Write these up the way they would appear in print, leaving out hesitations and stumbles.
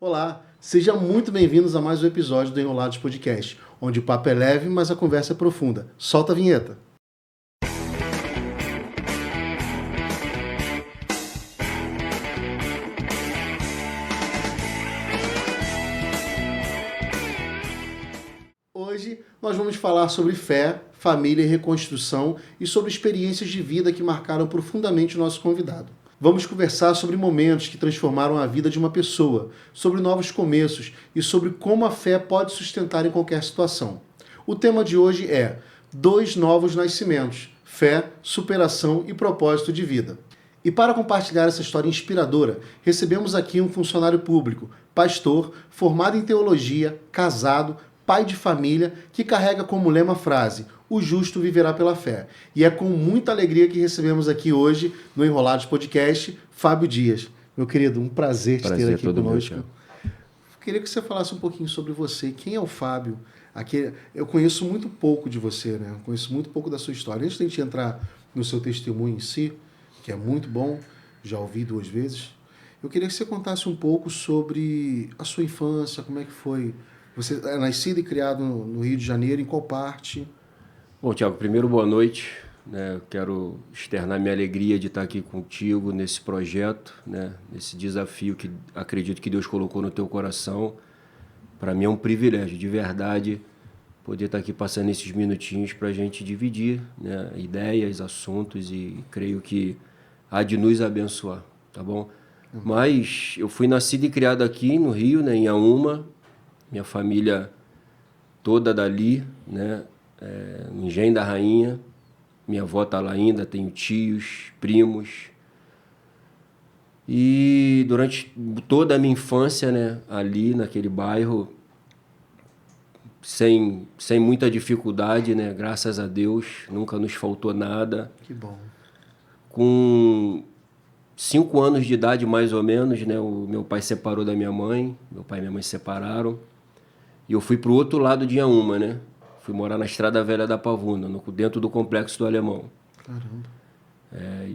Olá, sejam muito bem-vindos a mais um episódio do Enrolados Podcast, onde o papo é leve, mas a conversa é profunda. Solta a vinheta. Hoje nós vamos falar sobre fé, família e reconstrução e sobre experiências de vida que marcaram profundamente o nosso convidado. Vamos conversar sobre momentos que transformaram a vida de uma pessoa, sobre novos começos e sobre como a fé pode sustentar em qualquer situação. O tema de hoje é 2 novos nascimentos, fé, superação e propósito de vida. E para compartilhar essa história inspiradora, recebemos aqui um funcionário público, pastor, formado em teologia, casado, pai de família, que carrega como lema a frase: o justo viverá pela fé. E é com muita alegria que recebemos aqui hoje, no Enrolados Podcast, Fábio Dias. Meu querido, um prazer te ter aqui conosco. Queria que você falasse um pouquinho sobre você. Quem é o Fábio? Aqui, eu conheço muito pouco de você, né? Eu conheço muito pouco da sua história. Antes de a gente entrar no seu testemunho em si, que é muito bom, já ouvi 2 vezes, eu queria que você contasse um pouco sobre a sua infância, como é que foi. Você é nascido e criado no Rio de Janeiro, em qual parte? Bom, Thiago, primeiro boa noite, né? Eu quero externar minha alegria de estar aqui contigo nesse projeto, né? Nesse desafio que acredito que Deus colocou no teu coração. Para mim é um privilégio, de verdade, poder estar aqui passando esses minutinhos para a gente dividir, né, ideias, assuntos, e creio que há de nos abençoar, tá bom? Mas eu fui nascido e criado aqui no Rio, né, em Auma, minha família toda dali, né? No Engenho da Rainha, minha avó está lá ainda, tenho tios, primos. E durante toda a minha infância, né, ali naquele bairro, sem muita dificuldade, né, graças a Deus, nunca nos faltou nada. Que bom. Com 5 anos de idade, mais ou menos, né, o meu pai separou da minha mãe, meu pai e minha mãe se separaram, e eu fui para o outro lado de Inhaúma, né? Fui morar na Estrada Velha da Pavuna, dentro do Complexo do Alemão. Caramba.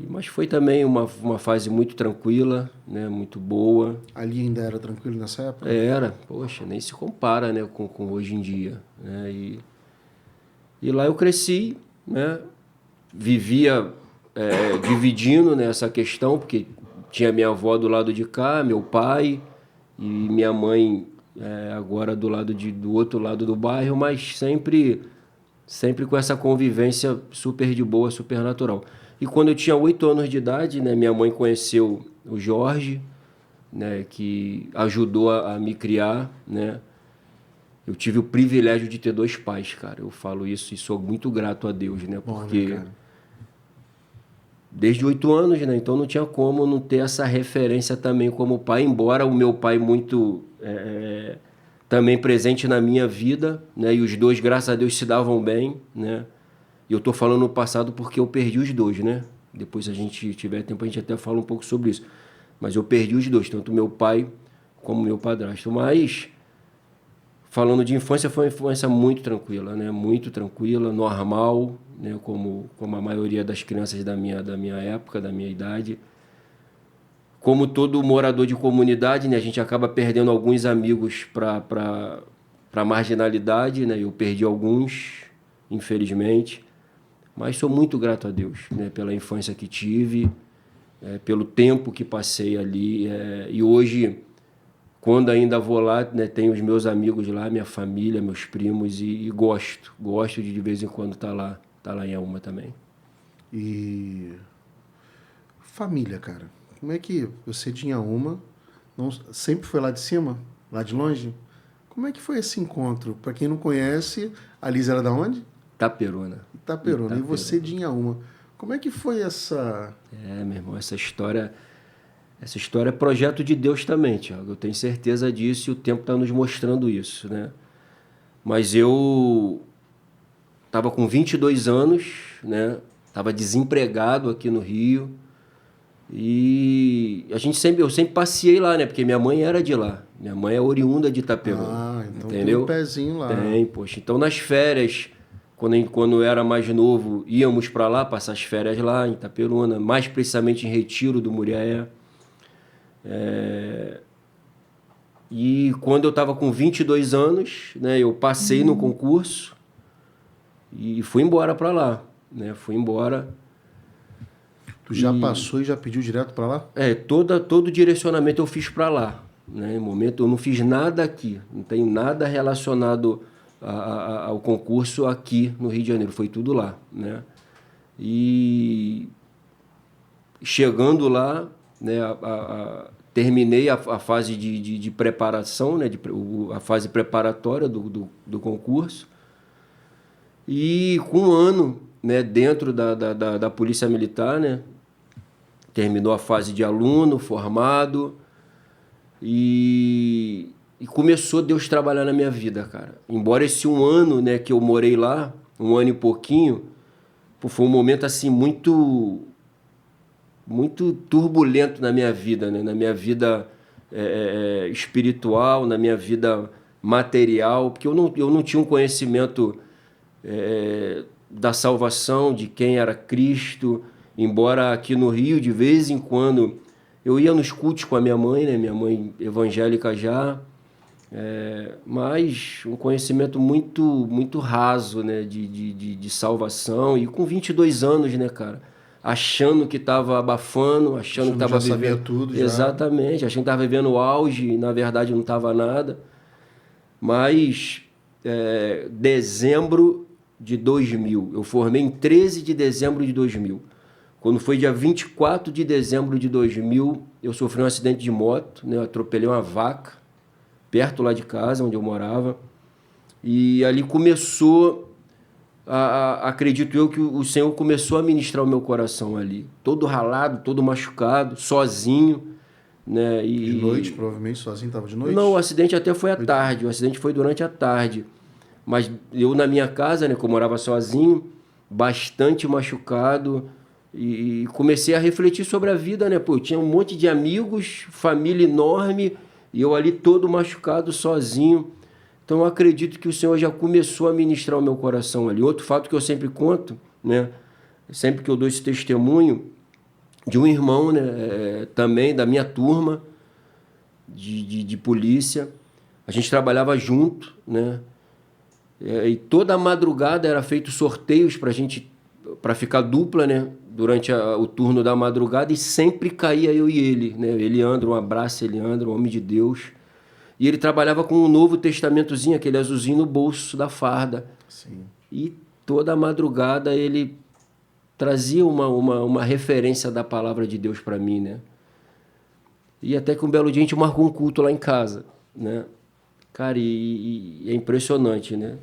Mas foi também uma fase muito tranquila, né? Muito boa. Ali ainda era tranquilo nessa época? Era, poxa, nem se compara, né, com hoje em dia, né? E lá eu cresci, né? Vivia dividindo, né, essa questão, porque tinha minha avó do lado de cá, meu pai e minha mãe agora do outro lado do bairro, mas sempre com essa convivência super de boa, super natural. E quando eu tinha 8 anos de idade, né, minha mãe conheceu o Jorge, né, que ajudou a me criar, né? Eu tive o privilégio de ter 2 pais, cara. Eu falo isso e sou muito grato a Deus, né? Porque desde 8 anos, né? Então não tinha como não ter essa referência também como pai, embora o meu pai muito também presente na minha vida, né? E os 2, graças a Deus, se davam bem, né? E eu estou falando no passado porque eu perdi os 2, né? Depois, se a gente tiver tempo, a gente até fala um pouco sobre isso. Mas eu perdi os 2, tanto meu pai como meu padrasto. Mas, falando de infância, foi uma infância muito tranquila, né? Muito tranquila, normal, né? Como a maioria das crianças da minha época, da minha idade. Como todo morador de comunidade, né? A gente acaba perdendo alguns amigos para a marginalidade, né? Eu perdi alguns, infelizmente. Mas sou muito grato a Deus, né? Pela infância que tive, pelo tempo que passei ali. E hoje, quando ainda vou lá, né, tenho os meus amigos lá, minha família, meus primos, e gosto de vez em quando estar lá em Auma também. E família, cara. Como é que você de Inhaúma, sempre foi lá de cima? Lá de longe? Como é que foi esse encontro? Para quem não conhece, a Liz era da onde? Itaperuna. Itaperuna. E você de Inhaúma. Como é que foi essa... Meu irmão, essa história é projeto de Deus também, Thiago. Eu tenho certeza disso e o tempo está nos mostrando isso, né? Mas eu estava com 22 anos, né? Estava desempregado aqui no Rio. E eu sempre passeei lá, né? Porque minha mãe era de lá. Minha mãe é oriunda de Itaperuna. Ah, então entendeu? Tem um pezinho lá. Tem, poxa. Então, nas férias, quando eu era mais novo, íamos para lá, passar as férias lá em Itaperuna, mais precisamente em Retiro do Muriaé. E quando eu estava com 22 anos, né, eu passei no concurso e fui embora para lá, né? Fui embora. Tu já passou e já pediu direto para lá? Todo o direcionamento eu fiz para lá, né? No momento eu não fiz nada aqui, não tenho nada relacionado ao concurso aqui no Rio de Janeiro, foi tudo lá, né? E chegando lá, né, terminei a fase de preparação, né, a fase preparatória do concurso, e com um ano, né, dentro da Polícia Militar, né, terminou a fase de aluno formado e começou Deus trabalhar na minha vida, cara. Embora esse um ano, né, que eu morei lá, um ano e pouquinho, foi um momento assim muito turbulento na minha vida, né? Na minha vida espiritual, na minha vida material, porque eu não tinha um conhecimento da salvação, de quem era Cristo, embora aqui no Rio, de vez em quando, eu ia nos cultos com a minha mãe, né? Minha mãe evangélica já, mas um conhecimento muito raso, né? de salvação, e com 22 anos, né, cara? Achando que estava abafando, achando que estava vivendo... sabia tudo já. Exatamente, achando que estava vivendo o auge, e na verdade não estava nada. Mas dezembro de 2000, eu formei em 13 de dezembro de 2000. Quando foi dia 24 de dezembro de 2000, eu sofri um acidente de moto, né? Eu atropelei uma vaca, perto lá de casa, onde eu morava. E ali começou... acredito eu que o Senhor começou a ministrar o meu coração ali, todo ralado, todo machucado, sozinho, né? De noite, provavelmente sozinho, estava de noite? Não, o acidente até foi à tarde, o acidente foi durante a tarde, mas eu na minha casa, né, que eu morava sozinho, bastante machucado, e comecei a refletir sobre a vida, né? Pô, eu tinha um monte de amigos, família enorme, e eu ali todo machucado, sozinho. Então eu acredito que o Senhor já começou a ministrar o meu coração ali. Outro fato que eu sempre conto, né, sempre que eu dou esse testemunho, de um irmão, né, também da minha turma de polícia. A gente trabalhava junto, né, e toda a madrugada era feito sorteios para ficar dupla, né, durante o turno da madrugada, e sempre caía eu e ele, né? Eliandro, um abraço, Eliandro, um homem de Deus. E ele trabalhava com um Novo Testamentozinho, aquele azulzinho no bolso da farda. Sim. E toda madrugada ele trazia uma referência da palavra de Deus para mim, né? E até que um belo dia a gente marcou um culto lá em casa, né? Cara, e é impressionante, né?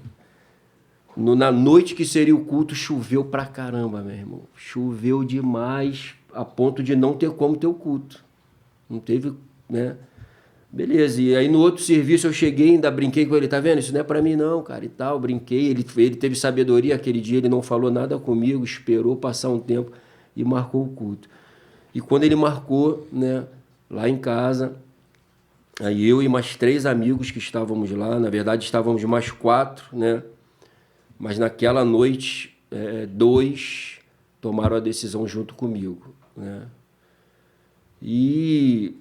Na noite que seria o culto, choveu pra caramba, meu irmão. Choveu demais, a ponto de não ter como ter o culto. Não teve, né? Beleza, e aí no outro serviço eu cheguei, ainda brinquei com ele, tá vendo? Isso não é pra mim não, cara, e tal, brinquei. Ele teve sabedoria aquele dia, ele não falou nada comigo, esperou passar um tempo e marcou o culto. E quando ele marcou, né, lá em casa, aí eu e mais 3 amigos que estávamos lá, na verdade estávamos mais 4, né? Mas naquela noite, 2 tomaram a decisão junto comigo, né? E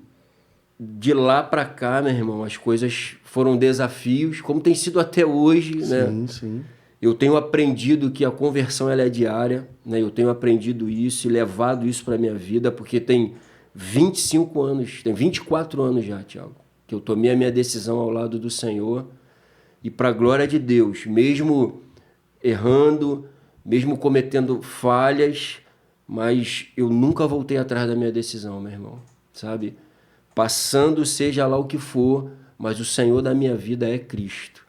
de lá para cá, meu irmão, as coisas foram desafios, como tem sido até hoje, né? Sim, sim. Eu tenho aprendido que a conversão ela é diária, né? Eu tenho aprendido isso e levado isso para minha vida, porque tem 25 anos, tem 24 anos já, Thiago, que eu tomei a minha decisão ao lado do Senhor, e para a glória de Deus, mesmo errando, mesmo cometendo falhas, mas eu nunca voltei atrás da minha decisão, meu irmão, sabe? Passando seja lá o que for, mas o Senhor da minha vida é Cristo,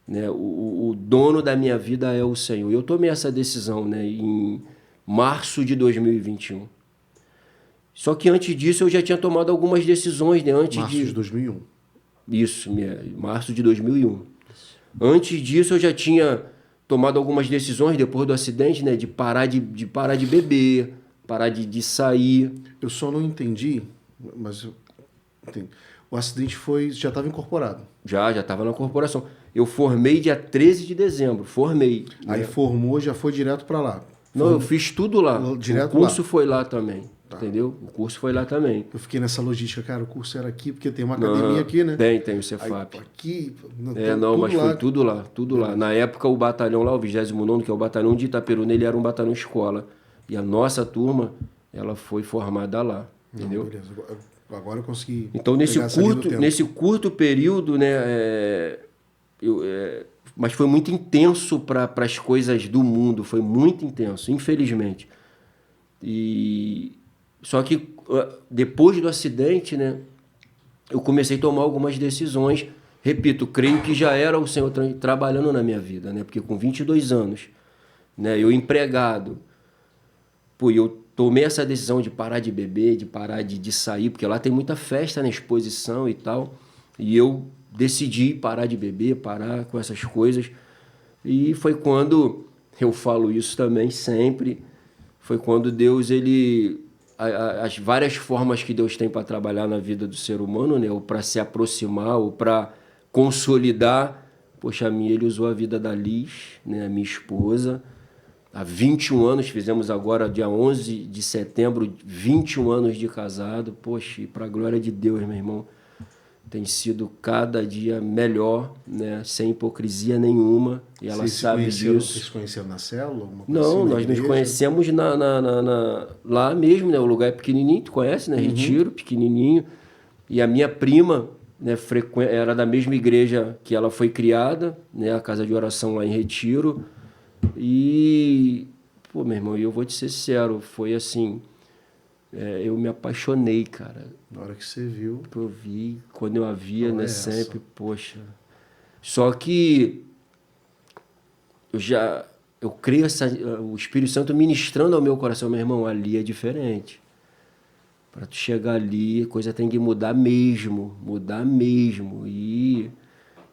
né? O dono da minha vida é o Senhor. Eu tomei essa decisão, né, em março de 2021. Só que antes disso eu já tinha tomado algumas decisões, né? Março de 2001. Isso, março de 2001. Antes disso eu já tinha tomado algumas decisões depois do acidente, né, de parar de beber, parar de sair. Eu só não entendi, mas o acidente já estava incorporado. Já estava na corporação. Eu formei dia 13 de dezembro, formei. Aí formou, já foi direto para lá. Não, eu fiz tudo lá. Direto o curso lá. foi lá também. entendeu? O curso foi lá também. Eu fiquei nessa logística, cara, o curso era aqui, porque tem uma academia aqui, né? Tem o Cefap. Aí, aqui, Mas foi tudo lá. Na época, o batalhão lá, o 29º, que é o batalhão de Itaperuna, ele era um batalhão escola. E a nossa turma, ela foi formada lá, entendeu? Beleza, agora eu consegui... Então, nesse curto período, né, mas foi muito intenso para as coisas do mundo, foi muito intenso, infelizmente. Só que depois do acidente, né, eu comecei a tomar algumas decisões. Repito, creio que já era o Senhor trabalhando na minha vida, né, porque com 22 anos, né, eu empregado, eu tomei essa decisão de parar de beber, de parar de sair, porque lá tem muita festa na exposição e tal, e eu decidi parar de beber, parar com essas coisas. E foi quando, eu falo isso também sempre, foi quando Deus, as várias formas que Deus tem para trabalhar na vida do ser humano, né, ou para se aproximar, ou para consolidar. Poxa, ele usou a vida da Liz, né, a minha esposa. Há 21 anos, fizemos agora, dia 11 de setembro, 21 anos de casado. Poxa, e para a glória de Deus, meu irmão, tem sido cada dia melhor, né? Sem hipocrisia nenhuma. E ela sabe disso. Vocês se conheceram na célula? Não, nós nos conhecemos lá mesmo, né? O lugar é pequenininho, tu conhece, né? Retiro, pequenininho. E a minha prima, né, era da mesma igreja que ela foi criada, né? A casa de oração lá em Retiro. E, meu irmão, eu vou te ser sincero, foi assim, eu me apaixonei, cara. Na hora que você viu. Eu vi, quando eu a via, né, sempre, poxa. Só que eu creio o Espírito Santo ministrando ao meu coração, meu irmão, ali é diferente. Para tu chegar ali, a coisa tem que mudar mesmo. E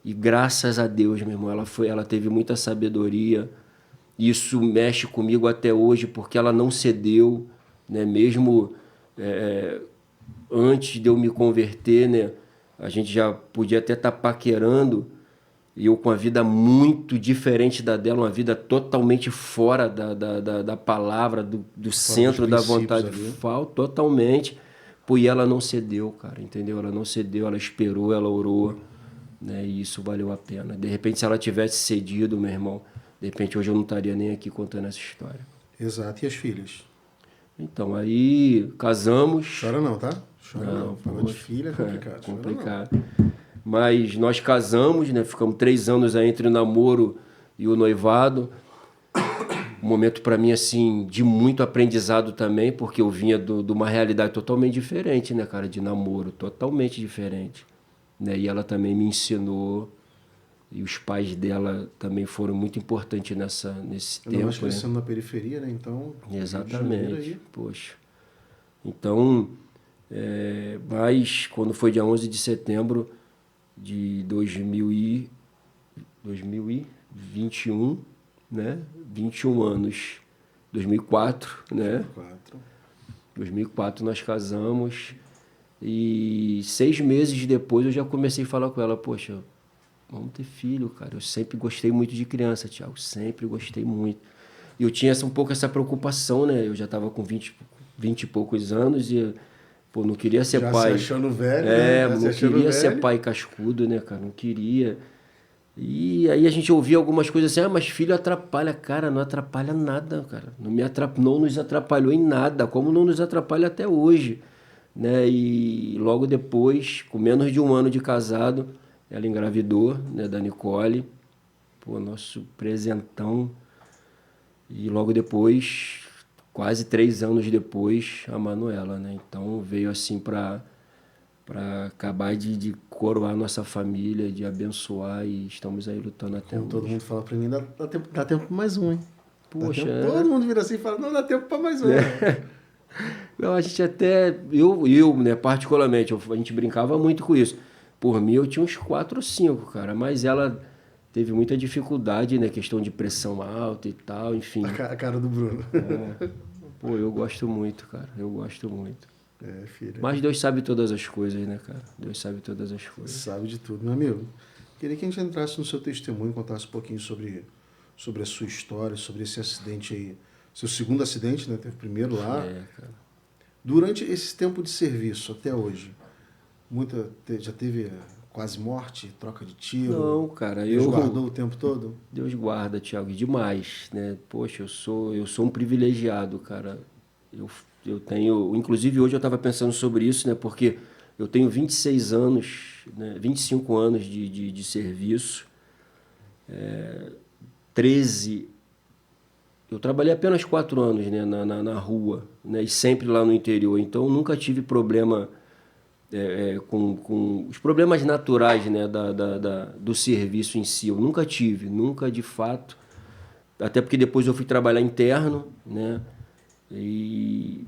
graças a Deus, meu irmão, ela teve muita sabedoria. Isso mexe comigo até hoje, porque ela não cedeu, né? Mesmo antes de eu me converter, né? A gente já podia até estar paquerando, e eu com a vida muito diferente da dela, uma vida totalmente fora da palavra, do centro da vontade, totalmente. E ela não cedeu, cara, entendeu? Ela não cedeu, ela esperou, ela orou, né? E isso valeu a pena. De repente, se ela tivesse cedido, meu irmão, de repente hoje eu não estaria nem aqui contando essa história. Exato. E as filhas? Então, aí casamos. Chora não, tá? Chora não. Falar de filha é complicado. Complicado. Mas nós casamos, né? Ficamos 3 anos aí entre o namoro e o noivado. Um momento para mim, assim, de muito aprendizado também, porque eu vinha de uma realidade totalmente diferente, né, cara? De namoro, totalmente diferente. Né? E ela também me ensinou. E os pais dela também foram muito importantes nesse tempo. Nós crescemos na periferia, né? Então... Exatamente. Poxa. Então, mas quando foi dia 11 de setembro de 2021, né? 21 anos. 2004, né? 2004 nós casamos. E 6 meses depois eu já comecei a falar com ela, poxa, vamos ter filho, cara. Eu sempre gostei muito de criança, Thiago. Sempre gostei muito. E eu tinha um pouco essa preocupação, né? Eu já estava com 20 e poucos anos e, não queria ser pai. Já se achando velho, né? Não queria ser pai cascudo, né, cara? Não queria. E aí a gente ouvia algumas coisas assim, mas filho atrapalha. Cara, não atrapalha nada, cara. Não nos atrapalhou em nada, como não nos atrapalha até hoje, né? E logo depois, com menos de 1 ano de casado, ela engravidou, né, da Nicole, nosso presentão. E logo depois, quase 3 anos depois, a Manuela, né? Então veio assim para acabar de coroar nossa família, de abençoar, e estamos aí lutando até hoje. Todo mundo fala para mim, dá tempo para mais um, hein? Poxa, todo mundo vira assim e fala, não, dá tempo para mais um. Não, a gente até, né, particularmente, a gente brincava muito com isso. Por mim, eu tinha uns 4 ou 5, cara, mas ela teve muita dificuldade, né, questão de pressão alta e tal, enfim. A cara do Bruno. Eu gosto muito, cara, eu gosto muito. Filho. Mas Deus sabe todas as coisas, né, cara? Deus sabe todas as coisas. Sabe de tudo, meu amigo. Queria que a gente entrasse no seu testemunho, contasse um pouquinho sobre a sua história, sobre esse acidente aí. Seu segundo acidente, né? Teve o primeiro lá. Cara. Durante esse tempo de serviço até hoje, já teve quase morte, troca de tiro? Não, cara, Deus guardou o tempo todo? Deus guarda, Thiago, e demais, né? Poxa, eu sou um privilegiado, cara. Eu tenho, inclusive hoje eu estava pensando sobre isso, né? Porque eu tenho 26 anos, né? 25 anos de serviço, 13. Eu trabalhei apenas 4 anos, né? Na rua, né? E sempre lá no interior. Então eu nunca tive problema com os problemas naturais, né? Do serviço em si. Eu nunca tive, nunca de fato. Até porque depois eu fui trabalhar interno, né? E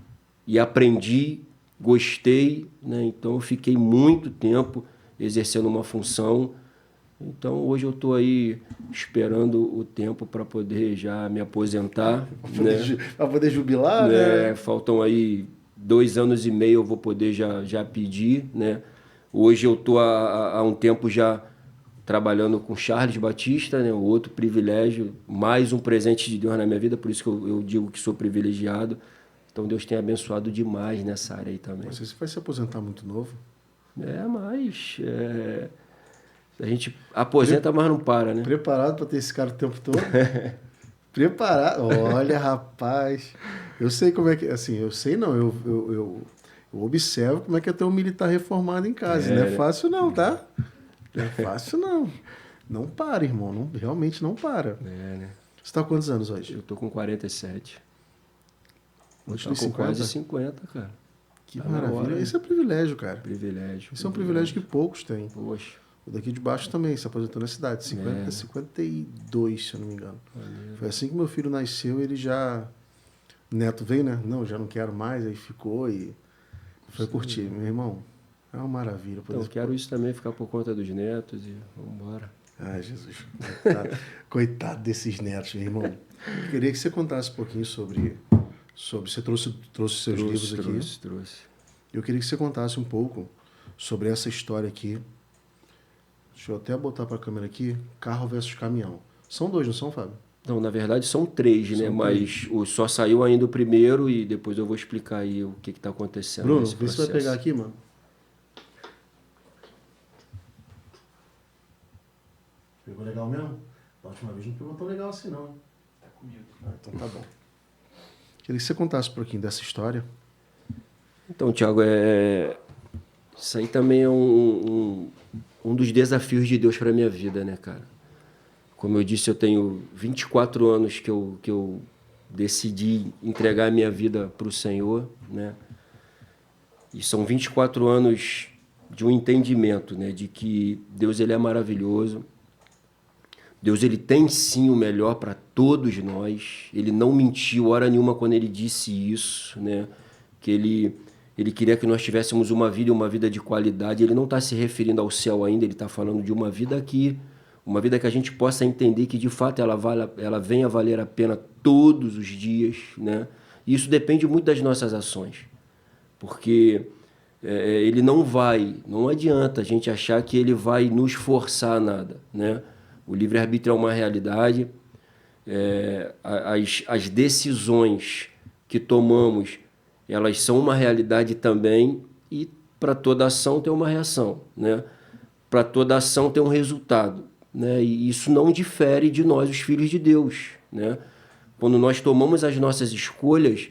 aprendi, gostei, né? Então eu fiquei muito tempo exercendo uma função. Então hoje eu estou aí esperando o tempo para poder já me aposentar. Para poder jubilar, né? Faltam aí 2 anos e meio eu vou poder já pedir, né? Hoje eu estou há um tempo já trabalhando com Charles Batista, né? Outro privilégio, mais um presente de Deus na minha vida, por isso que eu digo que sou privilegiado. Então Deus tem abençoado demais nessa área aí também. Você vai se aposentar muito novo? Mas a gente aposenta, mas não para, né? Preparado para ter esse cara o tempo todo? Preparado? Olha, rapaz, eu sei como é que... Assim, eu sei não, eu observo como é que é ter um militar reformado em casa. Não é fácil não, tá? Não é fácil não. Não para, irmão. Não, realmente não para. Né? Você está com quantos anos hoje? Eu tô com 47. Antes Tá dos com 50? quase 50, cara. Que Tá maravilha. Esse é privilégio, cara. Privilégio. Esse é um privilégio que poucos têm. Poxa. O daqui de baixo também se aposentou na cidade. 52, se eu não me engano. Foi assim que meu filho nasceu, ele já... Neto veio, né? Não, já não quero mais. Aí ficou e foi curtir. Meu irmão, é uma maravilha. Então, eu quero isso também, ficar por conta dos netos e vamos embora. Ai, Jesus. Coitado desses netos, meu irmão. Eu queria que você contasse um pouquinho sobre você trouxe seus livros aqui. Trouxe. Eu queria que você contasse um pouco sobre essa história aqui. Deixa eu até botar para a câmera aqui. Carro versus caminhão. São 2, não são, Fábio? Não, na verdade são 3, né? Mas só saiu ainda o primeiro e depois eu vou explicar aí o que está acontecendo. Bruno, vê se vai pegar aqui, mano. Pegou legal mesmo? Da última vez não pegou tão legal assim, não. Tá comigo. Então tá bom. Queria que você contasse um pouquinho dessa história. Então, Thiago, isso aí também é um dos desafios de Deus para a minha vida, né, cara? Como eu disse, eu tenho 24 anos que eu decidi entregar a minha vida para o Senhor, né? E são 24 anos de um entendimento, né? De que Deus ele é maravilhoso. Deus ele tem sim o melhor para todos nós. Ele não mentiu hora nenhuma quando ele disse isso, né? Que ele queria que nós tivéssemos uma vida de qualidade. Ele não está se referindo ao céu ainda, ele está falando de uma vida aqui, uma vida que a gente possa entender que de fato ela venha valer a pena todos os dias, né? E isso depende muito das nossas ações, porque ele não adianta a gente achar que ele vai nos forçar a nada, né? O livre-arbítrio é uma realidade, as decisões que tomamos, elas são uma realidade também, e para toda ação tem uma reação, né? Para toda ação tem um resultado, né? E isso não difere de nós, os filhos de Deus, né? Quando nós tomamos as nossas escolhas,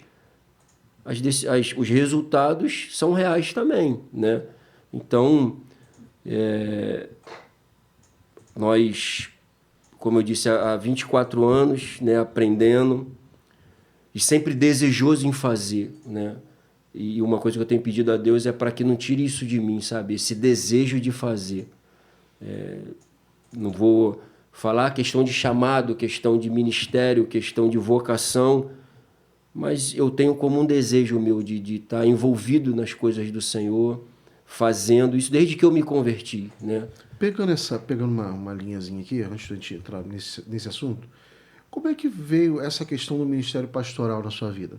os resultados são reais também, né? Então, nós, como eu disse, há 24 anos, né, aprendendo e sempre desejoso em fazer, né? E uma coisa que eu tenho pedido a Deus é para que não tire isso de mim, sabe? Esse desejo de fazer. Não vou falar questão de chamado, questão de ministério, questão de vocação, mas eu tenho como um desejo meu de estar envolvido nas coisas do Senhor, fazendo isso desde que eu me converti, né? Pegando uma linhazinha aqui, antes de a gente entrar nesse assunto, como é que veio essa questão do ministério pastoral na sua vida?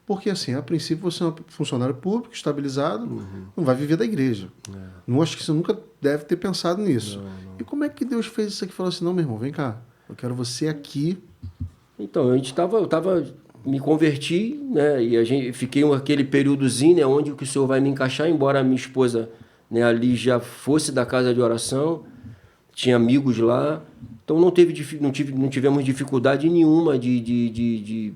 Porque, assim, a princípio você é um funcionário público, estabilizado, não vai viver da igreja. Não acho que você nunca deve ter pensado nisso. Não. E como é que Deus fez isso aqui? Falou assim, não, meu irmão, vem cá, eu quero você aqui. Então, eu estava me converti, né? E fiquei aquele períodozinho, né? Onde que o Senhor vai me encaixar, embora a minha esposa, né, ali já fosse da casa de oração, tinha amigos lá, então não tivemos dificuldade nenhuma de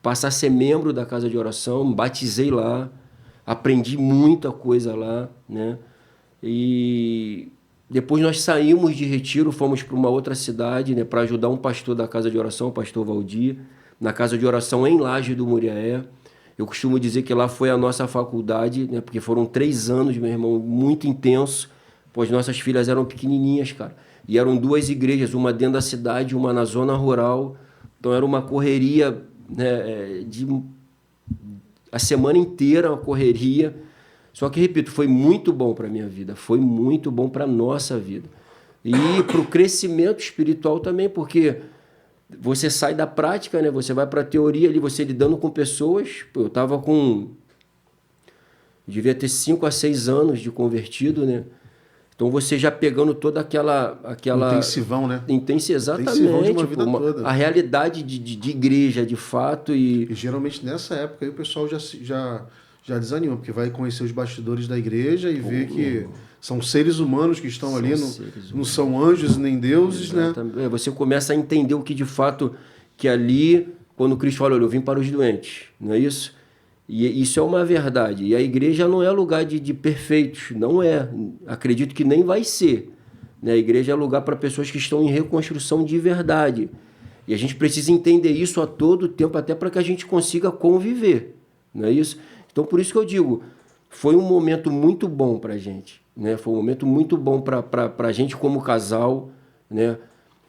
passar a ser membro da casa de oração, me batizei lá, aprendi muita coisa lá, né? E depois nós saímos de Retiro, fomos para uma outra cidade, né, para ajudar um pastor da casa de oração, o pastor Valdir, na casa de oração em Laje do Muriaé. Eu costumo dizer que lá foi a nossa faculdade, né, porque foram 3 anos, meu irmão, muito intenso, pois nossas filhas eram pequenininhas, cara. E eram 2 igrejas, uma dentro da cidade, uma na zona rural. Então era uma correria, né, a semana inteira, uma correria. Só que, repito, foi muito bom para a minha vida, foi muito bom para a nossa vida. E para o crescimento espiritual também, porque você sai da prática, né? Você vai para a teoria ali, você lidando com pessoas. Eu estava devia ter 5 a 6 anos de convertido, né? Então você já pegando toda aquela Intensivão, né? Exatamente. Intensivão de uma vida toda. A realidade de igreja, de fato. E geralmente nessa época aí o pessoal já desanima, porque vai conhecer os bastidores da igreja e vê que são seres humanos que estão ali, não são anjos nem deuses, exatamente, né? Você começa a entender o que de fato, que ali, quando Cristo fala, olha, eu vim para os doentes, não é isso? E isso é uma verdade. E a igreja não é lugar de perfeitos, não é. Acredito que nem vai ser. Né? A igreja é lugar para pessoas que estão em reconstrução de verdade. E a gente precisa entender isso a todo tempo, até para que a gente consiga conviver, não é isso? Então, por isso que eu digo, foi um momento muito bom para a gente, né? Foi um momento muito bom para a gente como casal, né?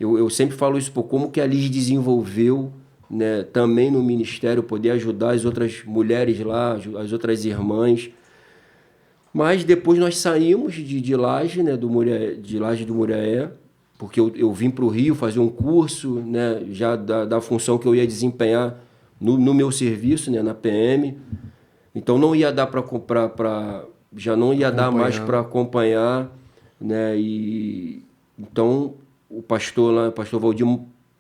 Eu sempre falo isso, como que a Liz desenvolveu, né, também no ministério, poder ajudar as outras mulheres lá, as outras irmãs. Mas depois nós saímos de Laje, né, de Laje do Muriaé, porque eu vim para o Rio fazer um curso, né, já da função que eu ia desempenhar no meu serviço, né, na PM. Então não ia dar já não ia dar mais para acompanhar, né? E então o pastor Valdir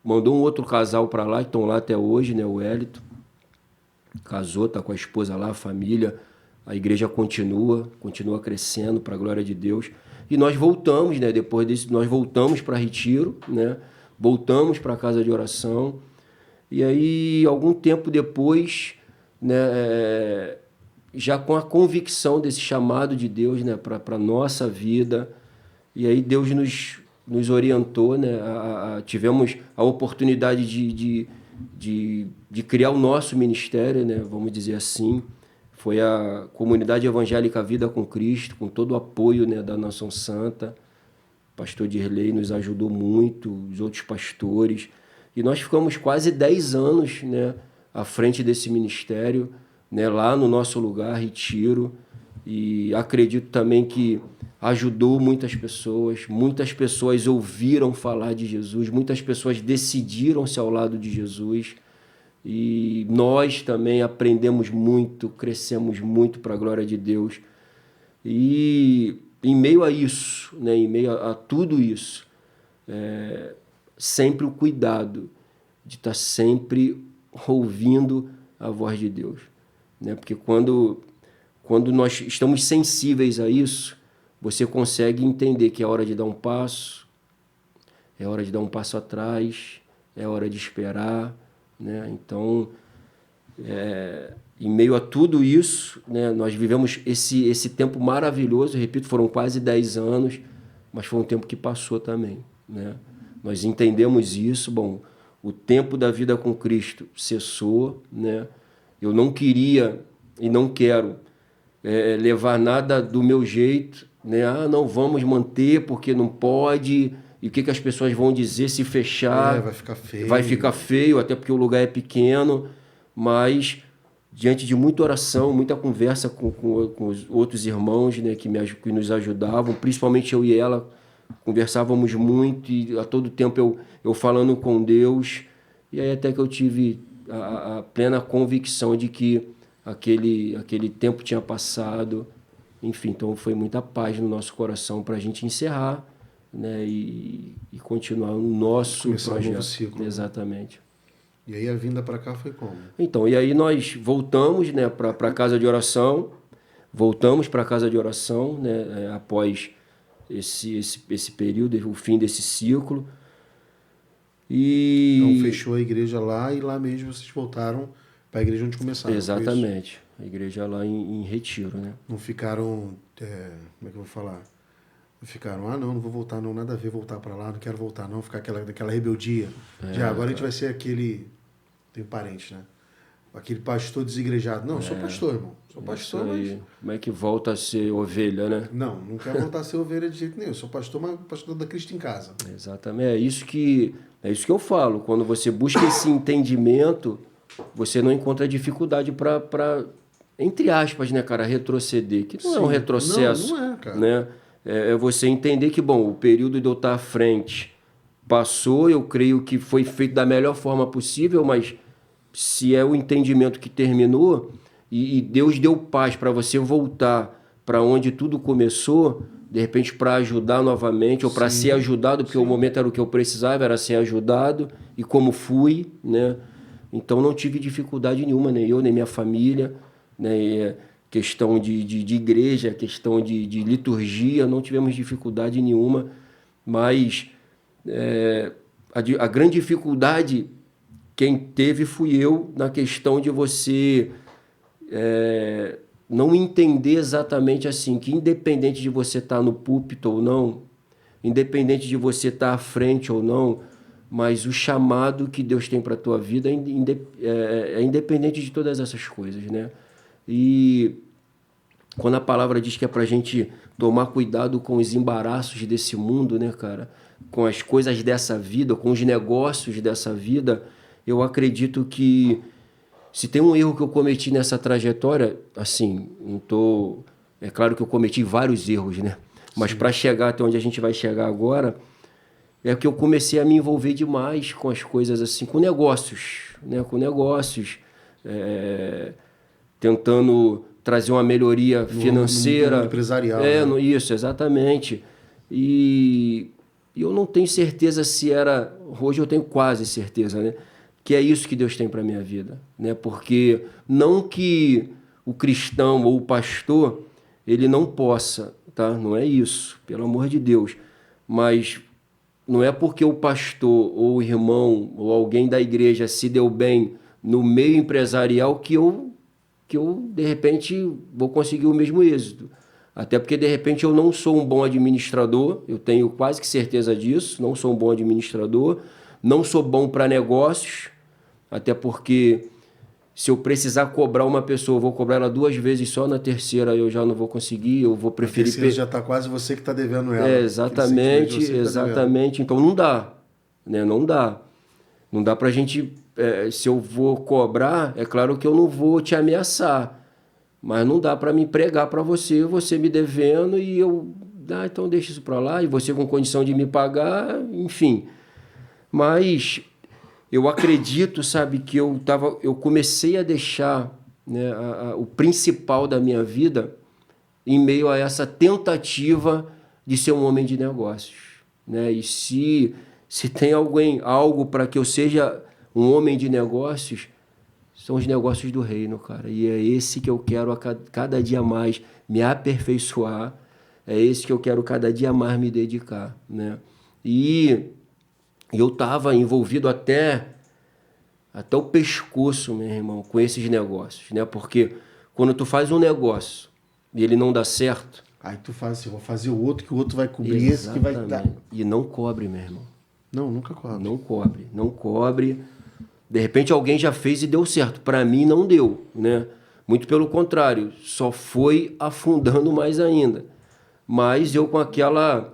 mandou um outro casal para lá, que estão lá até hoje, né? O Hélito casou, tá com a esposa lá, a família. A igreja continua crescendo para a glória de Deus. E nós voltamos, né? Depois disso, nós voltamos para Retiro, né? Voltamos para a casa de oração. E aí, algum tempo depois, né, já com a convicção desse chamado de Deus, né, para a nossa vida, e aí Deus nos orientou, né, tivemos a oportunidade de criar o nosso ministério, né, vamos dizer assim. Foi a Comunidade Evangélica Vida com Cristo, com todo o apoio, né, da Nação Santa. O pastor Dirley nos ajudou muito, os outros pastores. E nós ficamos quase 10 anos, né, à frente desse ministério, né, lá no nosso lugar, Retiro. E acredito também que ajudou muitas pessoas ouviram falar de Jesus, muitas pessoas decidiram-se ao lado de Jesus. E nós também aprendemos muito, crescemos muito para a glória de Deus. E em meio a isso, né, em meio a tudo isso, sempre o cuidado de estar sempre ouvindo a voz de Deus, né? Porque quando nós estamos sensíveis a isso, você consegue entender que é hora de dar um passo, é hora de dar um passo atrás, é hora de esperar, né? Então, em meio a tudo isso, né, nós vivemos esse tempo maravilhoso, repito, foram quase 10 anos, mas foi um tempo que passou também, né? Nós entendemos isso, bom, o tempo da vida com Cristo cessou, né? Eu não queria e não quero levar nada do meu jeito, né? Não vamos manter porque não pode, e o que as pessoas vão dizer se fechar? Vai ficar feio. Vai ficar feio, até porque o lugar é pequeno, mas diante de muita oração, muita conversa com os outros irmãos, né, que nos ajudavam, principalmente eu e ela, conversávamos muito e a todo tempo eu falando com Deus, e aí até que eu tive a plena convicção de que aquele tempo tinha passado, enfim, então foi muita paz no nosso coração para a gente encerrar, né, e continuar no nosso começar projeto. Um novo ciclo. Exatamente. E aí a vinda para cá foi como? Então, e aí nós voltamos, né, para a casa de oração, né, após esse período, o fim desse ciclo. Então E fechou a igreja lá e lá mesmo vocês voltaram para a igreja onde começaram. exatamente, a igreja lá em Retiro, né? Não ficaram, como é que eu vou falar? Não ficaram, não vou voltar não, nada a ver voltar para lá, não quero voltar não, ficar daquela rebeldia. Agora a gente vai ser aquele, tem parente, né? Aquele pastor desigrejado. Não, sou pastor, irmão. Sou pastor, mas... Como é que volta a ser ovelha, né? Não quero voltar a ser ovelha de jeito nenhum. Eu sou pastor, mas pastor da Cristo em casa. Exatamente, é isso que eu falo. Quando você busca esse entendimento, você não encontra dificuldade para, entre aspas, né, cara, retroceder. Que não é um retrocesso. Não é, cara. Né? É você entender que, bom, o período de eu estar à frente passou, eu creio que foi feito da melhor forma possível, mas se é o entendimento que terminou e Deus deu paz para você voltar para onde tudo começou, de repente para ajudar novamente ou para ser ajudado, porque o momento era o que eu precisava, era ser ajudado, e como fui, né? Então não tive dificuldade nenhuma, nem eu, nem minha família, né? Questão de igreja, questão de liturgia, não tivemos dificuldade nenhuma, mas a grande dificuldade quem teve fui eu, na questão de você não entender exatamente assim, que independente de você estar no púlpito ou não, independente de você estar à frente ou não, mas o chamado que Deus tem para a tua vida é independente de todas essas coisas, né? E quando a palavra diz que é para a gente tomar cuidado com os embaraços desse mundo, né, cara? Com as coisas dessa vida, com os negócios dessa vida, eu acredito que se tem um erro que eu cometi nessa trajetória, assim, é claro que eu cometi vários erros, né? Mas para chegar até onde a gente vai chegar agora, é que eu comecei a me envolver demais com as coisas assim, com negócios, né? Com negócios, tentando trazer uma melhoria financeira. No empresarial. Né? Isso, exatamente. E eu não tenho certeza se era... Hoje eu tenho quase certeza, né? Que é isso que Deus tem para a minha vida, né? Porque não que o cristão ou o pastor, ele não possa, tá? Não é isso, pelo amor de Deus. Mas não é porque o pastor ou o irmão ou alguém da igreja se deu bem no meio empresarial que eu de repente, vou conseguir o mesmo êxito. Até porque, de repente, eu não sou um bom administrador, eu tenho quase que certeza disso, não sou um bom administrador, não sou bom para negócios, até porque se eu precisar cobrar uma pessoa, eu vou cobrar ela 2 vezes só, na terceira eu já não vou conseguir, eu vou preferir... Na terceira já está quase você que está devendo ela. Exatamente. Então não dá, né? Não dá para a gente... se eu vou cobrar, é claro que eu não vou te ameaçar, mas não dá para me pregar para você me devendo e eu... então deixa isso para lá, e você com condição de me pagar, enfim. Mas eu acredito, sabe, que eu comecei a deixar, né, o principal da minha vida em meio a essa tentativa de ser um homem de negócios, né? E se tem algo para que eu seja um homem de negócios, são os negócios do reino, cara. E é esse que eu quero cada dia mais me aperfeiçoar, é esse que eu quero cada dia mais me dedicar, né? E eu estava envolvido até o pescoço, meu irmão, com esses negócios, né? Porque quando tu faz um negócio e ele não dá certo... Aí tu faz assim, vou fazer o outro, que o outro vai cobrir esse que vai dar... E não cobre, meu irmão. Não, nunca cobre. Não cobre. De repente alguém já fez e deu certo. Para mim não deu, né? Muito pelo contrário, só foi afundando mais ainda. Mas eu com aquela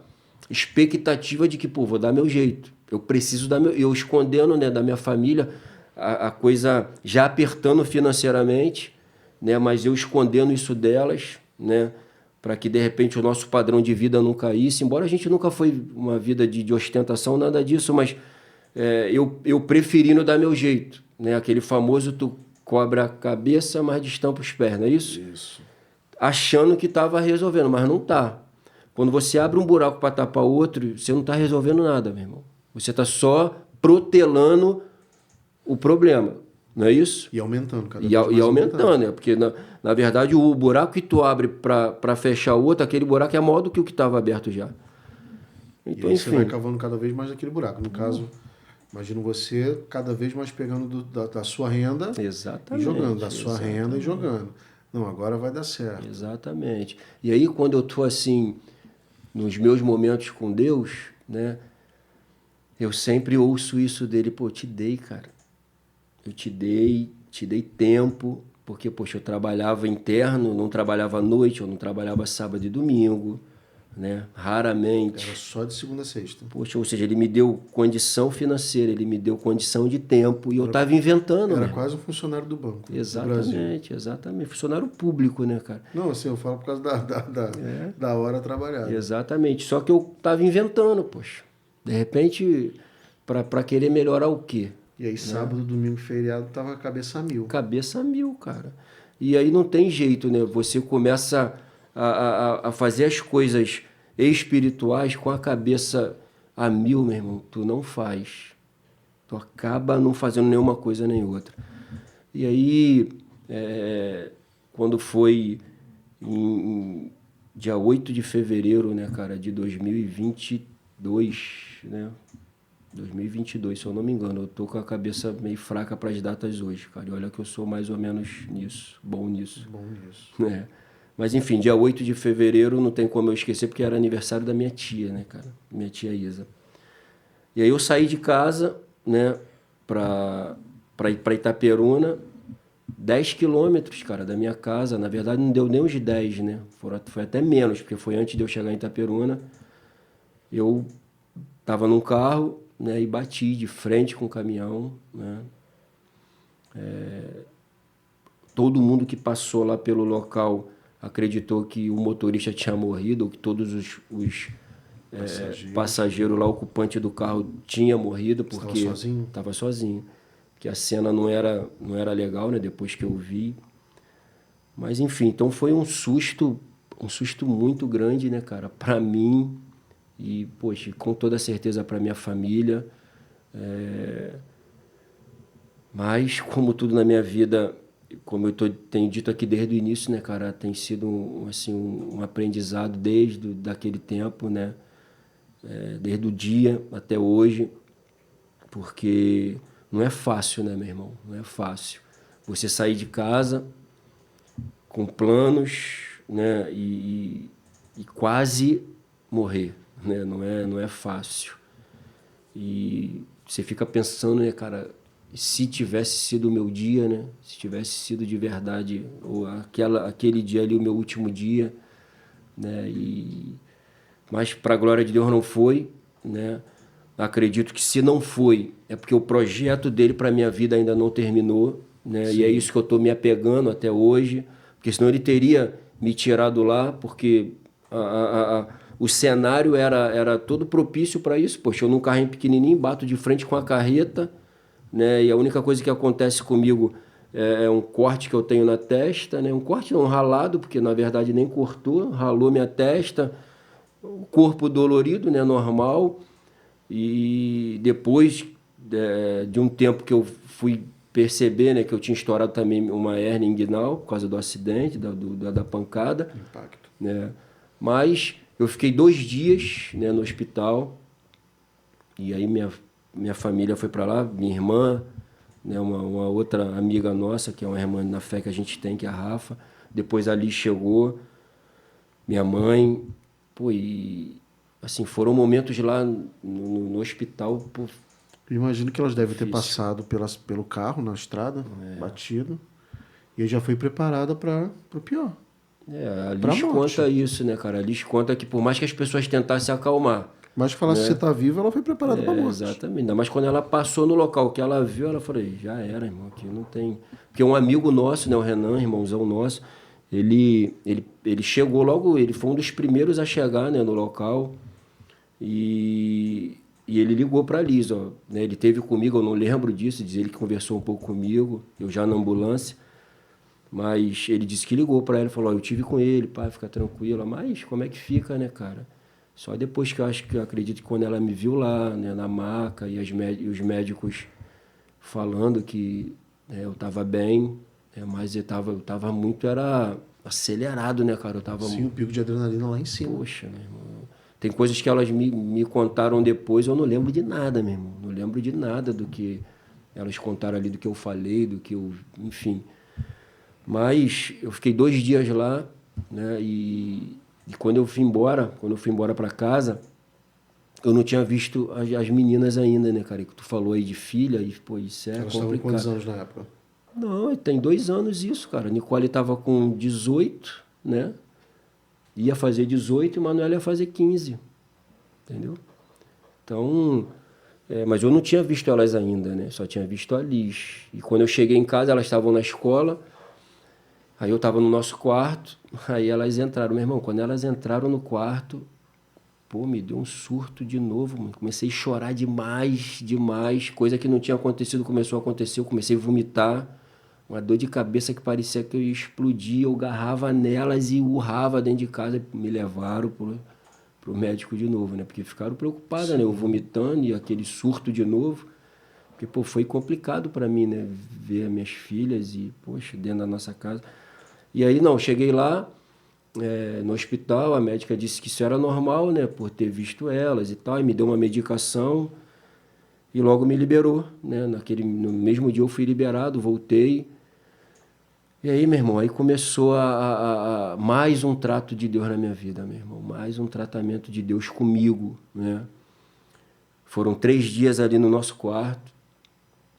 expectativa de que, vou dar meu jeito. Eu preciso dar eu escondendo, né, da minha família, a coisa já apertando financeiramente, né, mas eu escondendo isso delas, né, para que de repente o nosso padrão de vida não caísse, embora a gente nunca foi uma vida de ostentação, nada disso, mas eu preferindo dar meu jeito, né, aquele famoso tu cobre a cabeça, mas destampa os pés, não é isso? Isso. Achando que estava resolvendo, mas não está. Quando você abre um buraco para tapar outro, você não está resolvendo nada, meu irmão. Você está só protelando o problema, não é isso? E aumentando cada E, vez mais. e aumentando, né? Porque, na verdade, o buraco que tu abre para fechar o outro, aquele buraco é maior do que o que estava aberto já. Então, E aí você vai enfim. cavando cada vez mais aquele buraco. No caso, imagino você cada vez mais pegando da sua renda Exatamente. e jogando, da sua renda e jogando. Não, agora vai dar certo. Exatamente. E aí, quando eu tô assim, nos meus momentos com Deus, né? Eu sempre ouço isso dele, pô, te dei, cara. Eu te dei tempo, porque, poxa, eu trabalhava interno, não trabalhava à noite, eu não trabalhava sábado e domingo, né? Raramente. Era só de segunda a sexta. Poxa, ou seja, ele me deu condição financeira, ele me deu condição de tempo e eu estava inventando, Era né? quase um funcionário do banco do Brasil. Exatamente, exatamente. Funcionário público, né, cara? Não, assim, eu falo por causa da hora trabalhada. Exatamente. Só que eu estava inventando, poxa. De repente, para querer melhorar o quê? E aí, sábado, domingo, feriado, tava a cabeça a mil. Cabeça a mil, cara. E aí não tem jeito, né? Você começa a fazer as coisas espirituais com a cabeça a mil, meu irmão. Tu não faz. Tu acaba não fazendo nenhuma coisa nem outra. E aí, quando foi em dia 8 de fevereiro, né, cara, de 2022, né? 2022, se eu não me engano. Eu tô com a cabeça meio fraca para as datas hoje, cara. E olha que eu sou mais ou menos nisso, bom nisso. Bom nisso. Mas enfim, dia 8 de fevereiro não tem como eu esquecer, porque era aniversário da minha tia, né, cara? Minha tia Isa. E aí eu saí de casa, né, pra ir pra Itaperuna, 10 quilômetros, cara, da minha casa. Na verdade, não deu nem uns 10, né? Foi até menos, porque foi antes de eu chegar em Itaperuna. Eu tava num carro, né, e bati de frente com o caminhão, né? Todo mundo que passou lá pelo local acreditou que o motorista tinha morrido, ou que todos os passageiros lá, ocupante do carro, tinha morrido, porque estava sozinho? Estava sozinho. Porque a cena não era legal, né? Depois que eu vi. Mas enfim, então foi um susto muito grande, né, cara, para mim e, poxa, com toda certeza para minha família. Mas como tudo na minha vida, como eu tenho dito aqui desde o início, né, cara, tem sido um aprendizado desde daquele tempo, né, desde o dia até hoje, porque não é fácil, né, meu irmão, não é fácil. Você sair de casa com planos, né, e quase morrer, né, não é fácil. E você fica pensando, né, cara, se tivesse sido o meu dia, né? Se tivesse sido de verdade, ou aquele dia ali o meu último dia, né? Mas para a glória de Deus não foi, né? Acredito que se não foi, é porque o projeto dele para minha vida ainda não terminou, né? Sim. E é isso que eu estou me apegando até hoje, porque senão ele teria me tirado lá, porque o cenário era todo propício para isso. Poxa, eu num carrinho pequenininho, bato de frente com a carreta, né? E a única coisa que acontece comigo é um corte que eu tenho na testa, né? Um corte não, ralado, porque na verdade nem cortou, ralou minha testa, o corpo dolorido, né? Normal. E depois de um tempo que eu fui perceber, né, que eu tinha estourado também uma hérnia inguinal por causa do acidente, da pancada. Impacto. Né? Mas eu fiquei 2 dias, né, no hospital, e aí minha família foi para lá, minha irmã, né, uma outra amiga nossa, que é uma irmã na fé que a gente tem, que é a Rafa. Depois ali chegou minha mãe, pô, e assim, foram momentos lá no hospital, pô. Imagino que elas devem ter passado pelo carro na estrada, batido, e aí já foi preparada para o pior. A Liz conta isso, né, cara? A Liz conta que por mais que as pessoas tentassem acalmar, mas falar, né, se você tá vivo, ela foi preparada para a morte. Exatamente. Ainda mais quando ela passou no local que ela viu, ela falou, já era, irmão, aqui não tem... Porque um amigo nosso, né, o Renan, irmãozão nosso, ele chegou logo, ele foi um dos primeiros a chegar, né, no local, e ele ligou para a Liz, ó, né, ele teve comigo, eu não lembro disso, diz ele que conversou um pouco comigo, eu já na ambulância, mas ele disse que ligou para ela e falou, ó, eu tive com ele, pai, fica tranquila, mas como é que fica, né, cara? Só depois que eu acredito que quando ela me viu lá, né, na maca, e os médicos falando que eu estava bem, mas eu tava muito acelerado, né, cara? Eu tava, Sim, o pico de adrenalina lá em cima. poxa, meu irmão. Tem coisas que elas me contaram depois, eu não lembro de nada, meu irmão. Não lembro de nada do que elas contaram ali, do que eu falei, do que eu... Enfim. Mas eu fiquei 2 dias lá, né? E quando eu fui embora para casa, eu não tinha visto as meninas ainda, né, cara? Que tu falou aí de filha, e pô, isso é Elas estavam com complicado. quantos anos na época? Não, tem 2 anos isso, cara. Nicole estava com 18, né? Ia fazer 18 e Manuela ia fazer 15. Entendeu? Então, mas eu não tinha visto elas ainda, né? Só tinha visto a Liz. E quando eu cheguei em casa, elas estavam na escola. Aí eu estava no nosso quarto. Aí elas entraram. Meu irmão, quando elas entraram no quarto, pô, me deu um surto de novo, mano. Comecei a chorar demais, demais. Coisa que não tinha acontecido, começou a acontecer. Eu comecei a vomitar. Uma dor de cabeça que parecia que eu ia explodir. Eu agarrava nelas e urrava dentro de casa. Me levaram pro médico de novo, né? Porque ficaram preocupadas, né? Eu vomitando e aquele surto de novo. Porque, pô, foi complicado para mim, né? Ver minhas filhas e, poxa, dentro da nossa casa. E aí, não, cheguei lá no hospital, a médica disse que isso era normal, né? Por ter visto elas e tal, e me deu uma medicação e logo me liberou, né? No mesmo dia eu fui liberado, voltei. E aí, meu irmão, aí começou mais um trato de Deus na minha vida, meu irmão. Mais um tratamento de Deus comigo, né? Foram 3 dias ali no nosso quarto,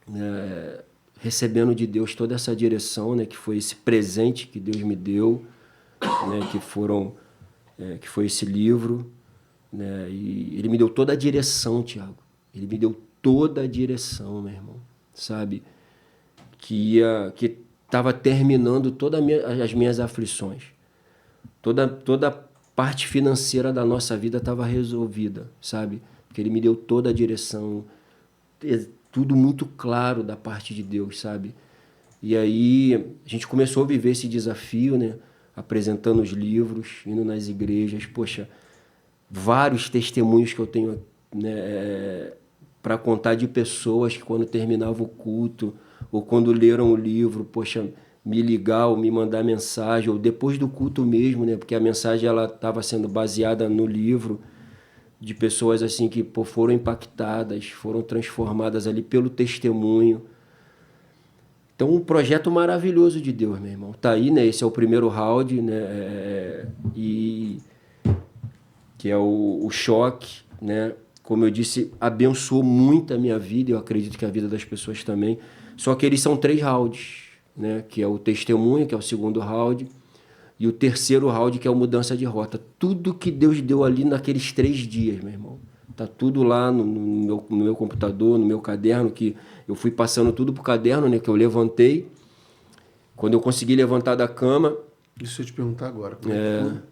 né? Recebendo de Deus toda essa direção, né? Que foi esse presente que Deus me deu, né? Que foi esse livro, né? E ele me deu toda a direção, Tiago. Ele me deu toda a direção, meu irmão, sabe? Que estava terminando todas as minhas aflições. Toda a parte financeira da nossa vida estava resolvida, sabe? Porque ele me deu toda a direção, tudo muito claro da parte de Deus, sabe? E aí a gente começou a viver esse desafio, né? Apresentando os livros, indo nas igrejas. Poxa, vários testemunhos que eu tenho, né, para contar de pessoas que quando terminava o culto ou quando leram o livro, poxa, me ligar ou me mandar mensagem, ou depois do culto mesmo, né? Porque a mensagem ela estava sendo baseada no livro, de pessoas assim que foram impactadas, foram transformadas ali pelo testemunho. Então, um projeto maravilhoso de Deus, meu irmão. Tá aí, né? Esse é o primeiro round, né? E que é o choque, né? Como eu disse, abençoou muito a minha vida, eu acredito que a vida das pessoas também. Só que eles são 3 rounds, né? Que é o testemunho, que é o segundo round, e o terceiro round, que é a mudança de rota. Tudo que Deus deu ali naqueles 3 dias, meu irmão. Tá tudo lá no meu computador, no meu caderno, que eu fui passando tudo pro caderno, né? Que eu levantei. Quando eu consegui levantar da cama... Isso eu ia te perguntar agora.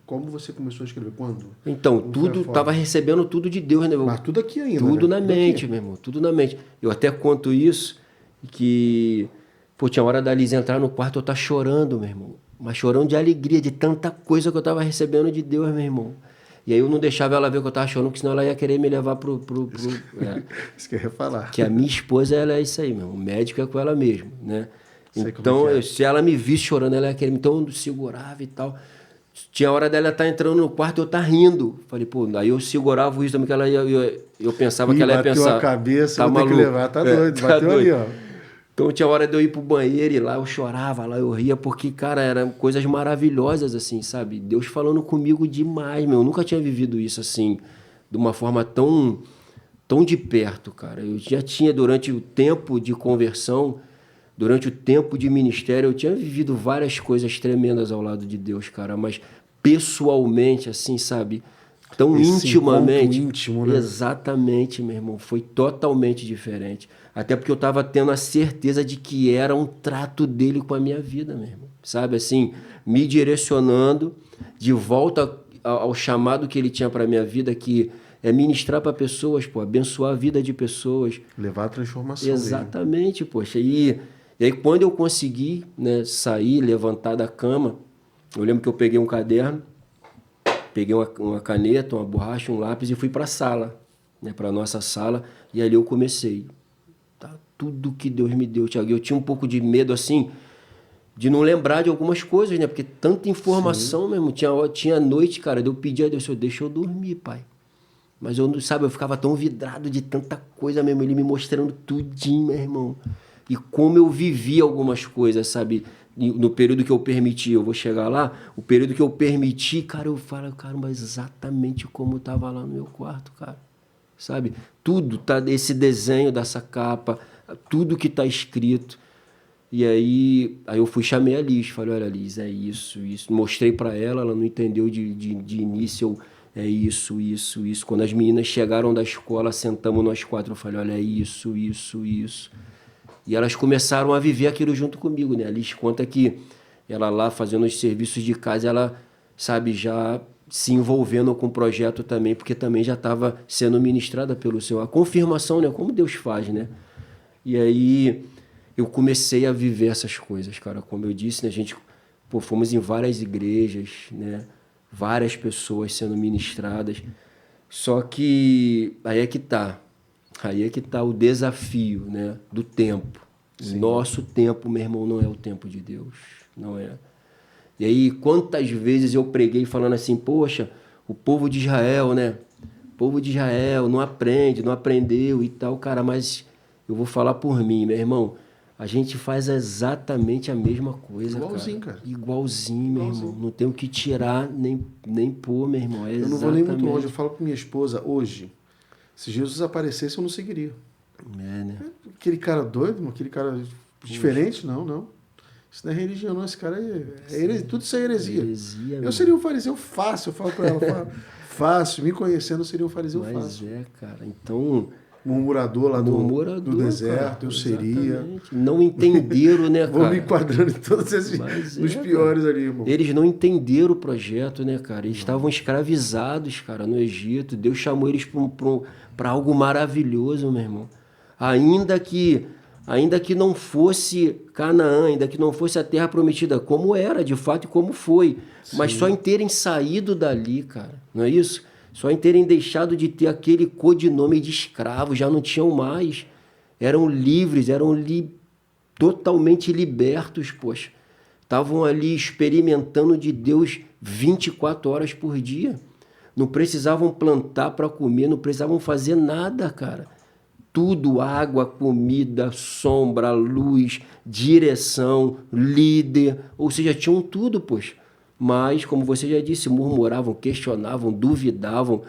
Como você começou a escrever? Quando? Então, Como estava recebendo tudo de Deus, né? Mas tudo aqui ainda, Tudo né? na mente, meu irmão. Tudo na mente. Eu até conto isso, que... Pô, tinha hora da Liz entrar no quarto, eu tá chorando, meu irmão. Mas chorando de alegria, de tanta coisa que eu tava recebendo de Deus, meu irmão. E aí eu não deixava ela ver que eu tava chorando, porque senão ela ia querer me levar Isso que eu ia falar. Que a minha esposa, ela é isso aí, meu. O médico é com ela mesmo, né? Sei Então, como é. se ela me visse chorando, ela ia querer... Então, eu segurava e tal. Tinha hora dela estar entrando no quarto e eu tá rindo. Falei, pô, aí eu segurava isso também, que ela eu pensava que ela ia pensar... Bateu a cabeça, tá vou ter que levar. Tá doido, tá bateu doido. ali, ó. Então tinha hora de eu ir pro banheiro e lá eu chorava, lá eu ria, porque, cara, eram coisas maravilhosas, assim, sabe? Deus falando comigo demais, meu. Eu nunca tinha vivido isso, assim, de uma forma tão de perto, cara. Eu já tinha, durante o tempo de conversão, durante o tempo de ministério, eu tinha vivido várias coisas tremendas ao lado de Deus, cara. Mas pessoalmente, assim, sabe? Tão Esse intimamente. íntimo, né? Exatamente, meu irmão. Foi totalmente diferente. Até porque eu estava tendo a certeza de que era um trato dele com a minha vida, meu irmão. Sabe, assim, me direcionando de volta ao chamado que ele tinha para a minha vida, que é ministrar para pessoas, pô, abençoar a vida de pessoas. Levar a transformação. Exatamente, mesmo. Poxa. E aí quando eu consegui, né, sair, levantar da cama, eu lembro que eu peguei um caderno, peguei uma caneta, uma borracha, um lápis e fui para a sala, né, para a nossa sala, e ali eu comecei. tudo que Deus me deu, Thiago. Eu tinha um pouco de medo, assim, de não lembrar de algumas coisas, né? Porque tanta informação mesmo. Tinha noite, cara, eu pedia a Deus, Senhor, deixa eu dormir, pai. Mas eu não, sabe, eu ficava tão vidrado de tanta coisa mesmo, ele me mostrando tudinho, meu irmão. E como eu vivi algumas coisas, sabe? No período que eu permiti, eu vou chegar lá, o período que eu permiti, cara, eu falo, caramba, exatamente como estava lá no meu quarto, cara. Sabe? Tudo, tá, esse desenho dessa capa, tudo que tá escrito. E aí eu fui, chamei a Liz, falei, olha, Liz, é isso. Mostrei para ela, ela não entendeu de início, é isso. Quando as meninas chegaram da escola, sentamos nós quatro, eu falei, olha, é isso. E elas começaram a viver aquilo junto comigo, né? A Liz conta que ela lá fazendo os serviços de casa, ela, sabe, já se envolvendo com o projeto também, porque também já estava sendo ministrada pelo Senhor. A confirmação, né? Como Deus faz, né? E aí eu comecei a viver essas coisas, cara. Como eu disse, né? A gente, fomos em várias igrejas, né? Várias pessoas sendo ministradas. Só que aí é que tá o desafio, né? Do tempo. Sim. Nosso tempo, meu irmão, não é o tempo de Deus. Não é. E aí, quantas vezes eu preguei falando assim, poxa, o povo de Israel, né? O povo de Israel não aprende, não aprendeu e tal, cara, mas eu vou falar por mim, meu irmão. A gente faz exatamente a mesma coisa, igualzinho, cara. Igualzinho, meu irmão. Não tem o que tirar nem pôr, meu irmão. Eu não vou nem muito longe. Eu falo com minha esposa hoje, se Jesus aparecesse, eu não seguiria. Né? Aquele cara doido, aquele cara diferente, não. Isso não é religião, não. Esse cara tudo isso é heresia. Eu seria um fariseu fácil, eu falo para ela, fácil. Me conhecendo, eu seria um fariseu fácil. Mas é, cara. Então... Murmurador lá do deserto, cara, eu seria. Não entenderam, né, cara? Vou me enquadrando em todos esses, nos piores, cara, ali, irmão. Eles não entenderam o projeto, né, cara? Eles estavam escravizados, cara, no Egito. Deus chamou eles para algo maravilhoso, meu irmão. Ainda que não fosse Canaã, ainda que não fosse a terra prometida, como era, de fato, e como foi. Sim. Mas só em terem saído dali, cara, não é isso? Só em terem deixado de ter aquele codinome de escravo, já não tinham mais. Eram livres, totalmente libertos, poxa. Estavam ali experimentando de Deus 24 horas por dia. Não precisavam plantar para comer, não precisavam fazer nada, cara. Tudo, água, comida, sombra, luz, direção, líder, ou seja, tinham tudo, poxa. Mas, como você já disse, murmuravam, questionavam, duvidavam,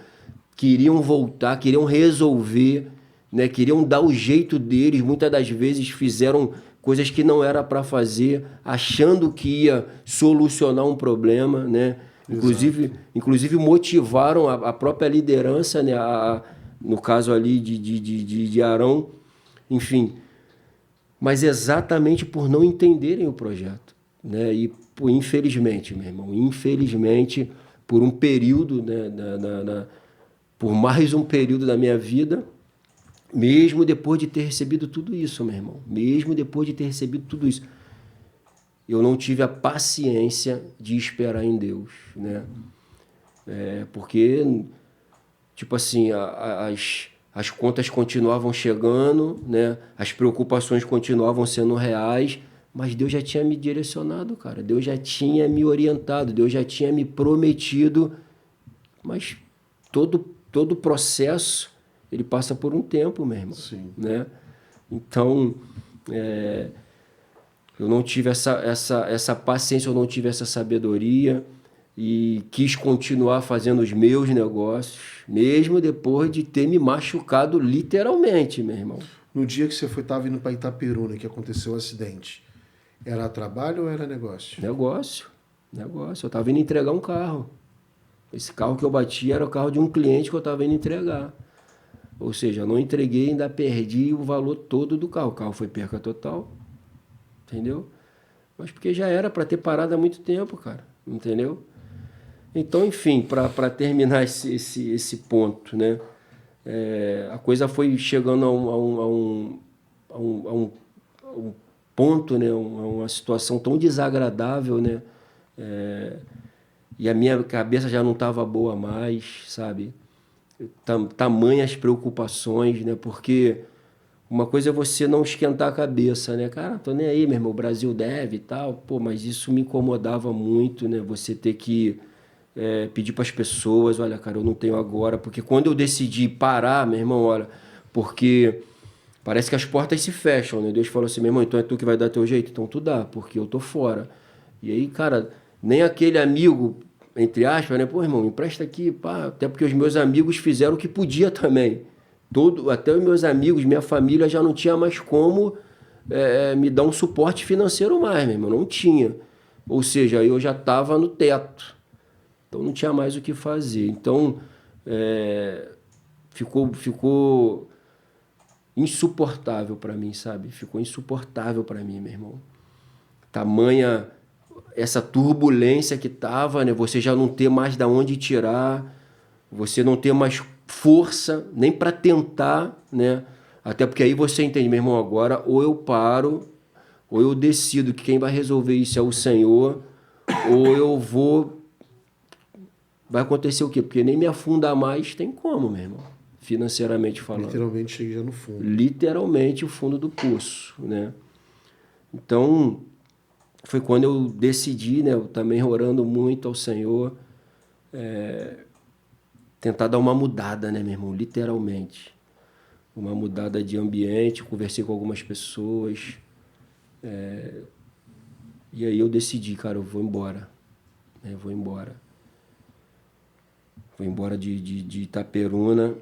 queriam voltar, queriam resolver, né? Queriam dar o jeito deles. Muitas das vezes fizeram coisas que não era para fazer, achando que ia solucionar um problema, né? Inclusive motivaram a própria liderança, né? No caso ali de Arão, enfim. Mas exatamente por não entenderem o projeto, né? E infelizmente, meu irmão, por um período, né, por mais um período da minha vida, mesmo depois de ter recebido tudo isso, meu irmão, eu não tive a paciência de esperar em Deus, né? Porque, tipo assim, as contas continuavam chegando, né? As preocupações continuavam sendo reais, mas Deus já tinha me direcionado, cara. Deus já tinha me orientado, Deus já tinha me prometido. Mas todo processo, ele passa por um tempo, meu irmão. Sim. Né? Então, eu não tive essa paciência, eu não tive essa sabedoria e quis continuar fazendo os meus negócios, mesmo depois de ter me machucado literalmente, meu irmão. No dia que você estava indo para Itaperuna, que aconteceu o acidente, era trabalho ou era negócio? Negócio. Eu estava indo entregar um carro. Esse carro que eu bati era o carro de um cliente que eu estava indo entregar. Ou seja, eu não entreguei, ainda perdi o valor todo do carro. O carro foi perca total. Entendeu? Mas porque já era para ter parado há muito tempo, cara. Entendeu? Então, enfim, para terminar esse ponto, né? A coisa foi chegando a um ponto, né? Uma situação tão desagradável, né? E a minha cabeça já não estava boa mais, sabe? Tamanhas preocupações, né? Porque uma coisa é você não esquentar a cabeça, né? Cara, tô nem aí, meu irmão, o Brasil deve e tal. Pô, mas isso me incomodava muito, né? Você ter que pedir para as pessoas, olha, cara, eu não tenho agora. Porque quando eu decidi parar, meu irmão, olha, porque parece que as portas se fecham, né? Deus falou assim, meu irmão, então é tu que vai dar teu jeito? Então tu dá, porque eu tô fora. E aí, cara, nem aquele amigo, entre aspas, né? Pô, irmão, me empresta aqui, pá. Até porque os meus amigos fizeram o que podia também. Até os meus amigos, minha família já não tinha mais como me dar um suporte financeiro mais, meu irmão. Não tinha. Ou seja, eu já estava no teto. Então não tinha mais o que fazer. Então ficou insuportável para mim, sabe? Ficou insuportável para mim, meu irmão. Tamanha essa turbulência que tava, né? Você já não ter mais da onde tirar, você não ter mais força nem para tentar, né? Até porque aí você entende, meu irmão, agora ou eu paro, ou eu decido que quem vai resolver isso é o Senhor, ou eu vou... Vai acontecer o quê? Porque nem me afundar mais tem como, meu irmão, financeiramente falando. Literalmente cheguei já no fundo. Literalmente o fundo do poço, né? Então, foi quando eu decidi, né? Eu também orando muito ao Senhor, tentar dar uma mudada, né, meu irmão? Literalmente. Uma mudada de ambiente, conversei com algumas pessoas. E aí eu decidi, cara, eu vou embora. Vou embora. Vou embora de Itaperuna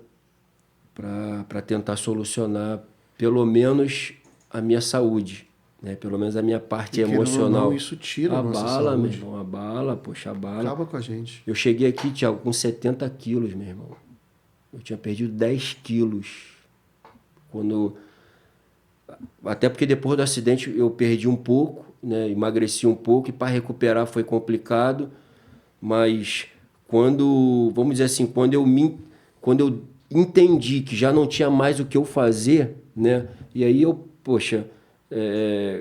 para tentar solucionar pelo menos a minha saúde, né? Pelo menos a minha parte emocional. Não, isso tira a nossa abala, saúde. meu irmão, abala, poxa, abala. Acaba com a gente. Eu cheguei aqui, Thiago, com 70 quilos, meu irmão. Eu tinha perdido 10 quilos. Até porque depois do acidente eu perdi um pouco, né? Emagreci um pouco e para recuperar foi complicado. Mas vamos dizer assim, quando eu entendi que já não tinha mais o que eu fazer, né? E aí poxa,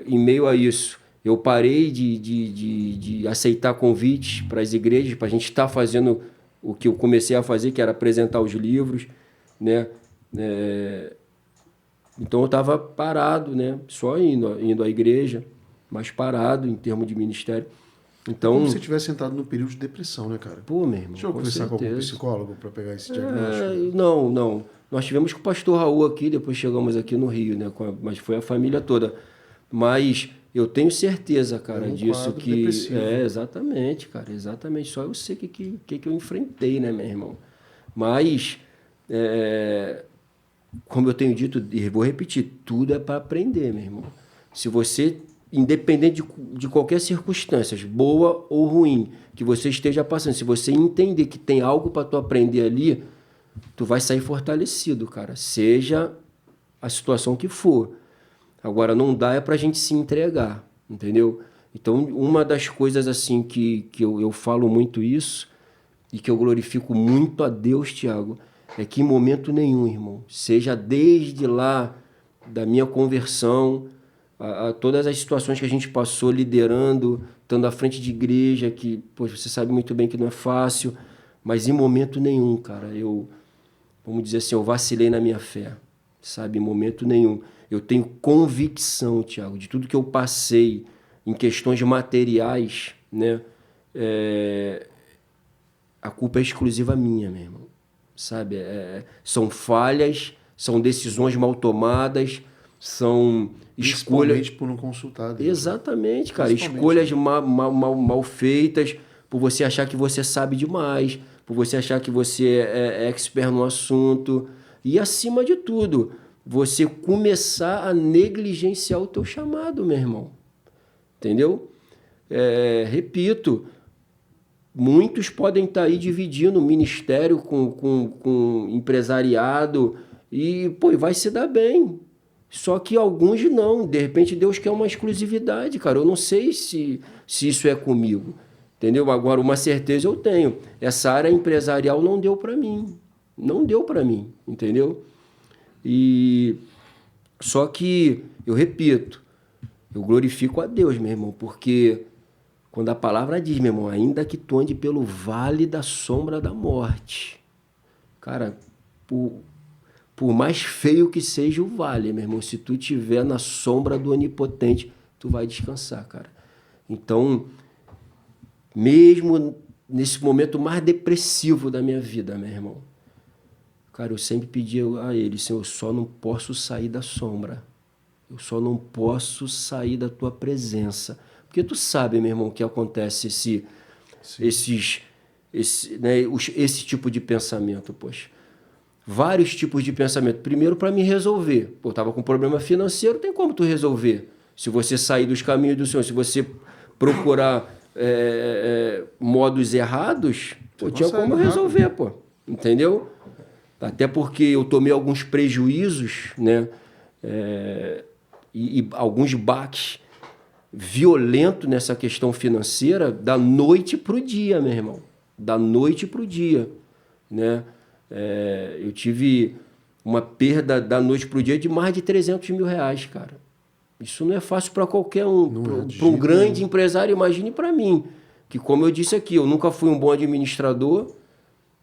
em meio a isso, eu parei de aceitar convites para as igrejas, para a gente estar fazendo o que eu comecei a fazer, que era apresentar os livros, né? Então eu estava parado, né? Só indo à igreja, mas parado em termos de ministério. Então, como se você tivesse entrado num período de depressão, né, cara? Pô, meu irmão, deixa eu conversar com algum psicólogo para pegar esse diagnóstico? Não. Nós tivemos com o pastor Raul aqui, depois chegamos aqui no Rio, né? Mas foi a família toda. Mas eu tenho certeza, cara, disso que... depressivo. Exatamente, cara, exatamente. Só eu sei o que eu enfrentei, né, meu irmão? Mas, como eu tenho dito, e vou repetir, tudo é para aprender, meu irmão. Se você... independente de qualquer circunstância, boa ou ruim, que você esteja passando, se você entender que tem algo para tu aprender ali, tu vai sair fortalecido, cara, seja a situação que for. Agora, não dá pra gente se entregar, entendeu? Então, uma das coisas assim que eu falo muito isso, e que eu glorifico muito a Deus, Thiago, é que em momento nenhum, irmão, seja desde lá da minha conversão, a todas as situações que a gente passou liderando, estando à frente de igreja, que poxa, você sabe muito bem que não é fácil, mas em momento nenhum, cara, vamos dizer assim, eu vacilei na minha fé, sabe? Em momento nenhum. Eu tenho convicção, Thiago, de tudo que eu passei em questões materiais, né? A culpa é exclusiva minha, meu irmão, sabe? São falhas, são decisões mal tomadas, são escolhas por não consultar Deus. Exatamente, cara. Escolhas mal feitas, por você achar que você sabe demais, por você achar que você é expert no assunto. E, acima de tudo, você começar a negligenciar o teu chamado, meu irmão. Entendeu? Repito, muitos podem estar aí dividindo ministério com empresariado e, pô, vai se dar bem. Só que alguns não. De repente Deus quer uma exclusividade, cara. Eu não sei se isso é comigo. Entendeu? Agora, uma certeza eu tenho. Essa área empresarial não deu para mim. Não deu para mim, entendeu? E só que, eu repito, eu glorifico a Deus, meu irmão, porque quando a palavra diz, meu irmão, ainda que tu ande pelo vale da sombra da morte, cara, por mais feio que seja o vale, meu irmão, se tu estiver na sombra do Onipotente, tu vai descansar, cara. Então, mesmo nesse momento mais depressivo da minha vida, meu irmão, cara, eu sempre pedi a ele, Senhor, eu só não posso sair da sombra. Eu só não posso sair da tua presença. Porque tu sabe, meu irmão, que acontece esse tipo de pensamento, poxa. Vários tipos de pensamento. Primeiro, para me resolver. Pô, eu estava com problema financeiro, tem como tu resolver. Se você sair dos caminhos do Senhor, se você procurar modos errados, pô, tinha como resolver, pô. Entendeu? Até porque eu tomei alguns prejuízos, né? E alguns baques violentos nessa questão financeira da noite para o dia, meu irmão. Da noite para o dia, né? Eu tive uma perda da noite para o dia de mais de 300 mil reais, cara. Isso não é fácil para qualquer um. Para um grande empresário, imagine para mim. Que, como eu disse aqui, eu nunca fui um bom administrador,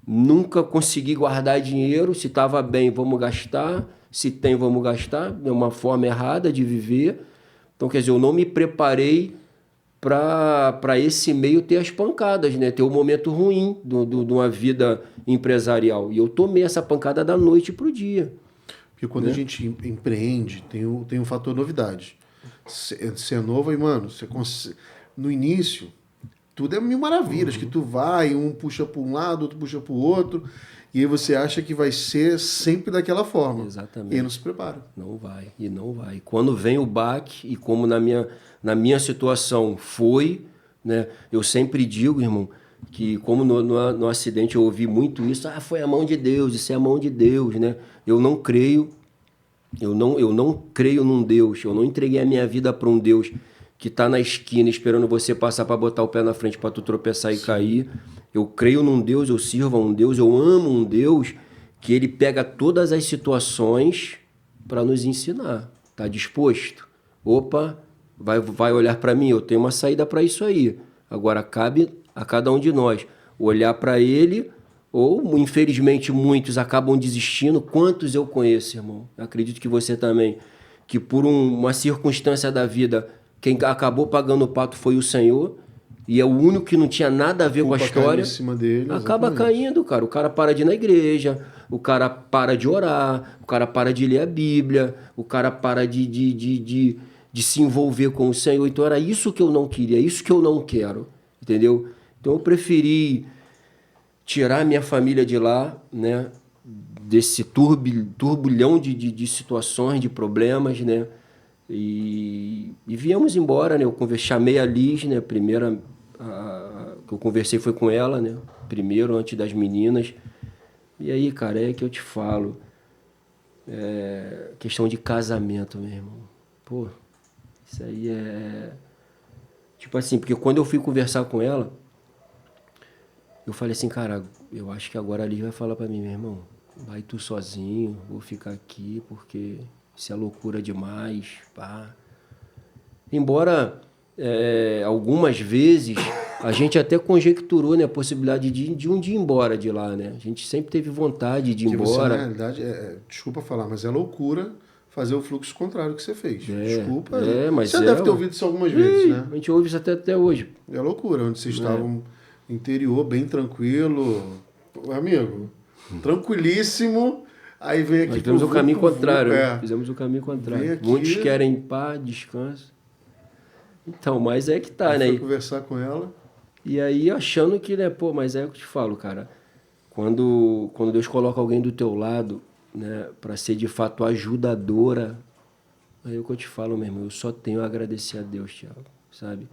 nunca consegui guardar dinheiro. Se estava bem, vamos gastar. Se tem, vamos gastar. É uma forma errada de viver. Então, quer dizer, eu não me preparei para esse meio ter as pancadas, né? Ter o momento ruim de uma vida empresarial. E eu tomei essa pancada da noite para o dia. Porque quando a gente empreende, tem um fator novidade. Você é novo e, mano, no início, tudo é mil maravilhas, que tu vai, um puxa para um lado, outro puxa para o outro, e aí você acha que vai ser sempre daquela forma. Exatamente. E aí não se prepara. Não vai, e não vai. Quando vem o baque, e como na minha situação foi, né? Eu sempre digo, irmão, que como no acidente eu ouvi muito isso, foi a mão de Deus, isso é a mão de Deus, né? Eu não creio num Deus, eu não entreguei a minha vida para um Deus que está na esquina esperando você passar para botar o pé na frente para tu tropeçar e cair. Eu creio num Deus, eu sirvo a um Deus, eu amo um Deus que ele pega todas as situações para nos ensinar. Tá disposto? Opa, vai olhar para mim, eu tenho uma saída para isso aí. Agora cabe a cada um de nós olhar para ele, ou infelizmente muitos acabam desistindo. Quantos eu conheço, irmão? Eu acredito que você também, que por uma circunstância da vida, quem acabou pagando o pato foi o Senhor, e é o único que não tinha nada a ver com a história. Em cima dele, acaba caindo, cara. O cara para de ir na igreja, o cara para de orar, o cara para de ler a Bíblia, o cara para de se envolver com o Senhor. Então era isso que eu não queria, isso que eu não quero, entendeu? Então eu preferi tirar minha família de lá, né? Desse turbulhão de situações, de problemas, né? E viemos embora, né? Eu chamei a Liz, né? A primeira que eu conversei foi com ela, né? Primeiro, antes das meninas. E aí, cara, é que eu te falo. Questão de casamento, meu irmão. Pô, isso aí é... Tipo assim, porque quando eu fui conversar com ela, eu falei assim, cara, eu acho que agora a Liz vai falar pra mim, meu irmão, vai tu sozinho, vou ficar aqui, porque isso é loucura demais, pá. Embora algumas vezes a gente até conjecturou, né, a possibilidade de um dia ir embora de lá, né? A gente sempre teve vontade de ir embora. Você, na realidade, desculpa falar, mas é loucura fazer o fluxo contrário que você fez. Desculpa. Mas você deve ter ouvido isso algumas vezes, né? A gente ouve isso até hoje. É loucura, onde vocês estavam interior, bem tranquilo. Amigo, tranquilíssimo. Aí vem aqui... Nós fizemos o caminho contrário. Fizemos o caminho contrário. Aqui, muitos querem paz, descanso. Então, mas é que tá, né? Foi conversar com ela. E aí achando que, né, pô, mas é o que eu te falo, cara. Quando Deus coloca alguém do teu lado, né, para ser de fato ajudadora, aí é o que eu te falo, meu irmão, eu só tenho a agradecer a Deus, Thiago, sabe?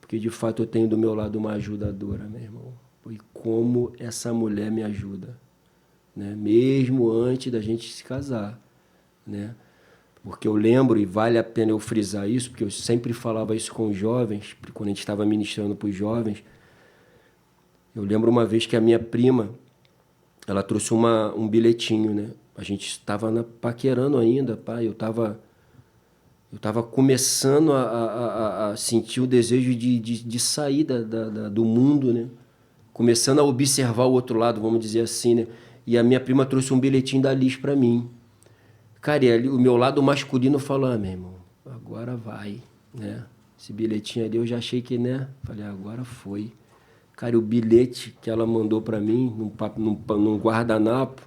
Porque de fato eu tenho do meu lado uma ajudadora, meu irmão. E como essa mulher me ajuda, né? Mesmo antes da gente se casar, né? Porque eu lembro, e vale a pena eu frisar isso, porque eu sempre falava isso com os jovens, quando a gente estava ministrando para os jovens. Eu lembro uma vez que a minha prima, ela trouxe um bilhetinho, né? A gente estava paquerando ainda, pai. Eu estava começando a sentir o desejo de sair do mundo, né? Começando a observar o outro lado, vamos dizer assim, né? E a minha prima trouxe um bilhetinho da Liz para mim, Cara, e ali, o meu lado masculino falou, meu irmão, agora vai, né? Esse bilhetinho ali eu já achei que, né? Falei, agora foi. Cara, e o bilhete que ela mandou pra mim, num guardanapo,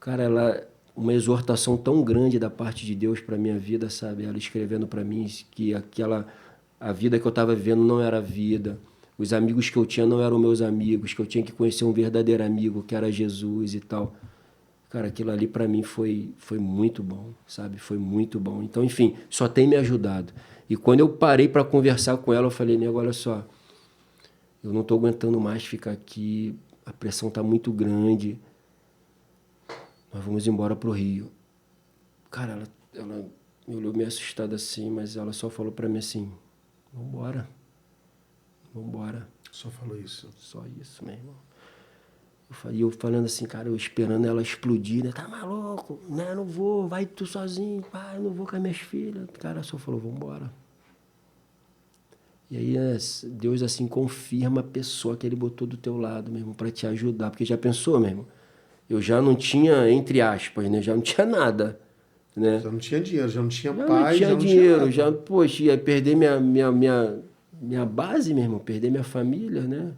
cara, uma exortação tão grande da parte de Deus pra minha vida, sabe? Ela escrevendo pra mim que a vida que eu tava vivendo não era vida. Os amigos que eu tinha não eram meus amigos, que eu tinha que conhecer um verdadeiro amigo, que era Jesus e tal. Cara, aquilo ali pra mim foi muito bom, sabe? Foi muito bom. Então, enfim, só tem me ajudado. E quando eu parei pra conversar com ela, eu falei, nego, olha só, eu não tô aguentando mais ficar aqui, a pressão tá muito grande, nós vamos embora pro Rio. Cara, ela me olhou meio assustada assim, mas ela só falou pra mim assim, vambora, vambora. Só falou isso. Só isso, meu irmão. E eu falando assim, cara, eu esperando ela explodir, né? Tá maluco? Né? Não vou, vai tu sozinho, pai, não vou com as minhas filhas. O cara só falou, vambora. E aí Deus assim confirma a pessoa que ele botou do teu lado, meu irmão, pra te ajudar. Porque já pensou, meu irmão? Eu já não tinha, entre aspas, né? Já não tinha nada, né? Já não tinha dinheiro, já não tinha Já não pai, tinha já não tinha dinheiro, nada. já, poxa, ia perder minha base, meu irmão, perder minha família, né?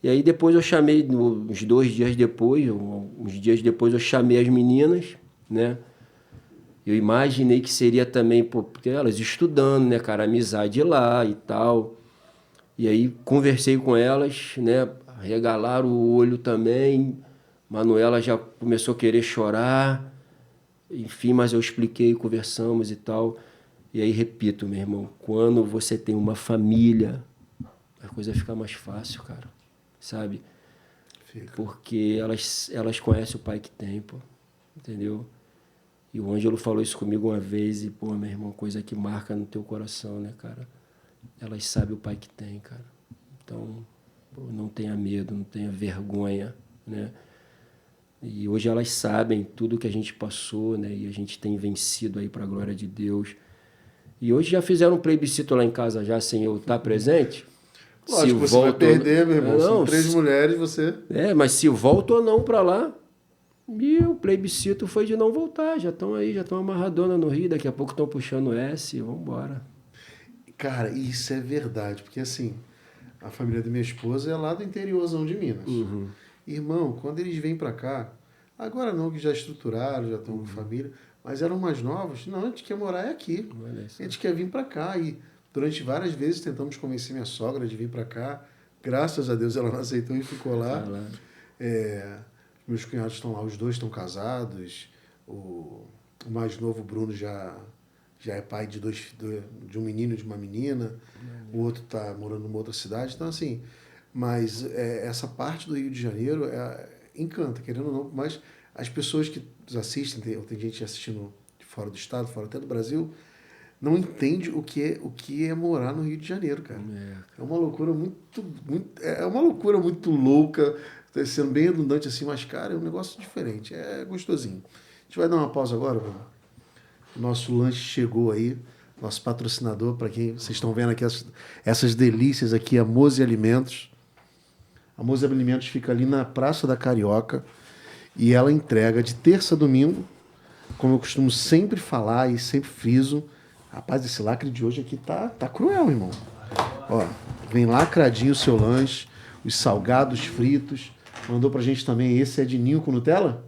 E aí depois eu chamei, uns 2 dias depois, uns dias depois eu chamei as meninas, né? Eu imaginei que seria também, pô, porque elas estudando, né, cara, amizade lá e tal. E aí conversei com elas, né, regalaram o olho também. Manuela já começou a querer chorar. Enfim, mas eu expliquei, conversamos e tal. E aí, repito, meu irmão, quando você tem uma família, a coisa fica mais fácil, cara, sabe? Fica. Porque elas conhecem o pai que tem, pô, entendeu? E o Ângelo falou isso comigo uma vez e, pô, meu irmão, coisa que marca no teu coração, né, cara? Elas sabem o pai que tem, cara. Então, pô, não tenha medo, não tenha vergonha, né? E hoje elas sabem tudo que a gente passou, né? E a gente tem vencido aí para a glória de Deus. E hoje já fizeram um plebiscito lá em casa já sem eu estar presente. Se Lógico, você vai volto ou perder, meu irmão. São não, 3 mulheres, você... mas se volto ou não para lá. E o plebiscito foi de não voltar. Já estão aí, já estão amarradona no Rio. Daqui a pouco estão puxando S. Vamos embora. Cara, isso é verdade, porque assim, a família da minha esposa é lá do interiorzão de Minas. Irmão, quando eles vêm pra cá, agora não, que já estruturaram, já estão com família, mas eram mais novos, não, a gente quer morar aqui. A gente quer vir pra cá. E durante várias vezes tentamos convencer minha sogra de vir pra cá. Graças a Deus ela não aceitou e ficou lá. Meus cunhados estão lá, os dois estão casados. O mais novo, Bruno, já é pai de de um menino e de uma menina. O outro está morando numa outra cidade. Então, assim, mas essa parte do Rio de Janeiro encanta, querendo ou não. Mas as pessoas que assistem, tem gente assistindo de fora do estado, fora até do Brasil, não entende o que é morar no Rio de Janeiro, cara. É uma loucura é uma loucura muito louca, sendo bem redundante assim, mas, cara, é um negócio diferente, é gostosinho. A gente vai dar uma pausa agora, Bruno. Nosso lanche chegou aí, nosso patrocinador, para quem vocês estão vendo aqui, essas delícias aqui, a Mose Alimentos. A Mose Alimentos fica ali na Praça da Carioca e ela entrega de terça a domingo, como eu costumo sempre falar e sempre friso. Rapaz, esse lacre de hoje aqui tá cruel, irmão. Ó, vem lacradinho o seu lanche, os salgados fritos. Mandou pra gente também, esse é de ninho com Nutella?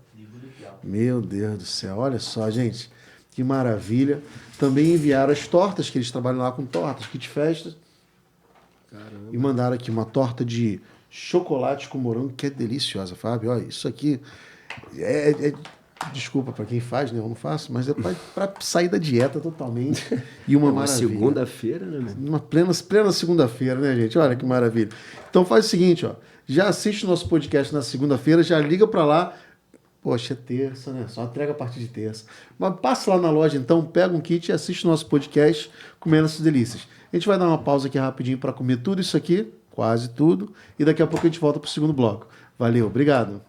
Meu Deus do céu, olha só, gente. Que maravilha. Também enviaram as tortas, que eles trabalham lá com tortas, kit festa. Caramba. E mandaram aqui uma torta de chocolate com morango, que é deliciosa, Fábio. Olha, isso aqui desculpa para quem faz, né? Eu não faço, mas é para sair da dieta totalmente. E uma maravilha. Segunda-feira, né, meu? Uma plena segunda-feira, né, gente? Olha que maravilha. Então faz o seguinte, ó. Já assiste o nosso podcast na segunda-feira, já liga para lá. Poxa, é terça, né? Só entrega a partir de terça. Mas passa lá na loja, então, pega um kit e assiste o nosso podcast comendo essas delícias. A gente vai dar uma pausa aqui rapidinho para comer tudo isso aqui, quase tudo, e daqui a pouco a gente volta para o segundo bloco. Valeu, obrigado.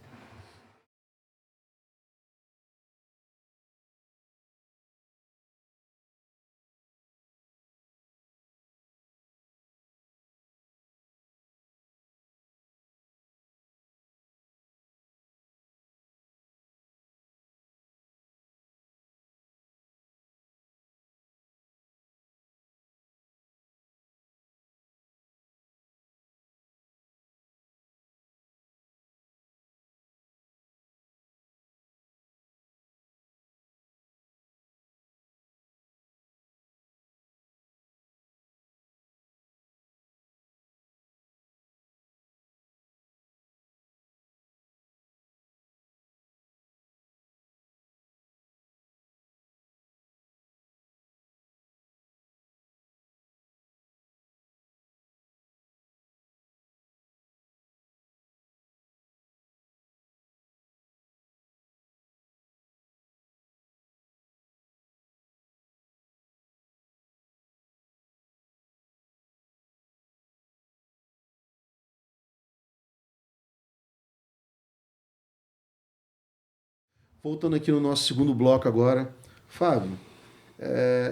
Voltando aqui no nosso segundo bloco agora. Fábio,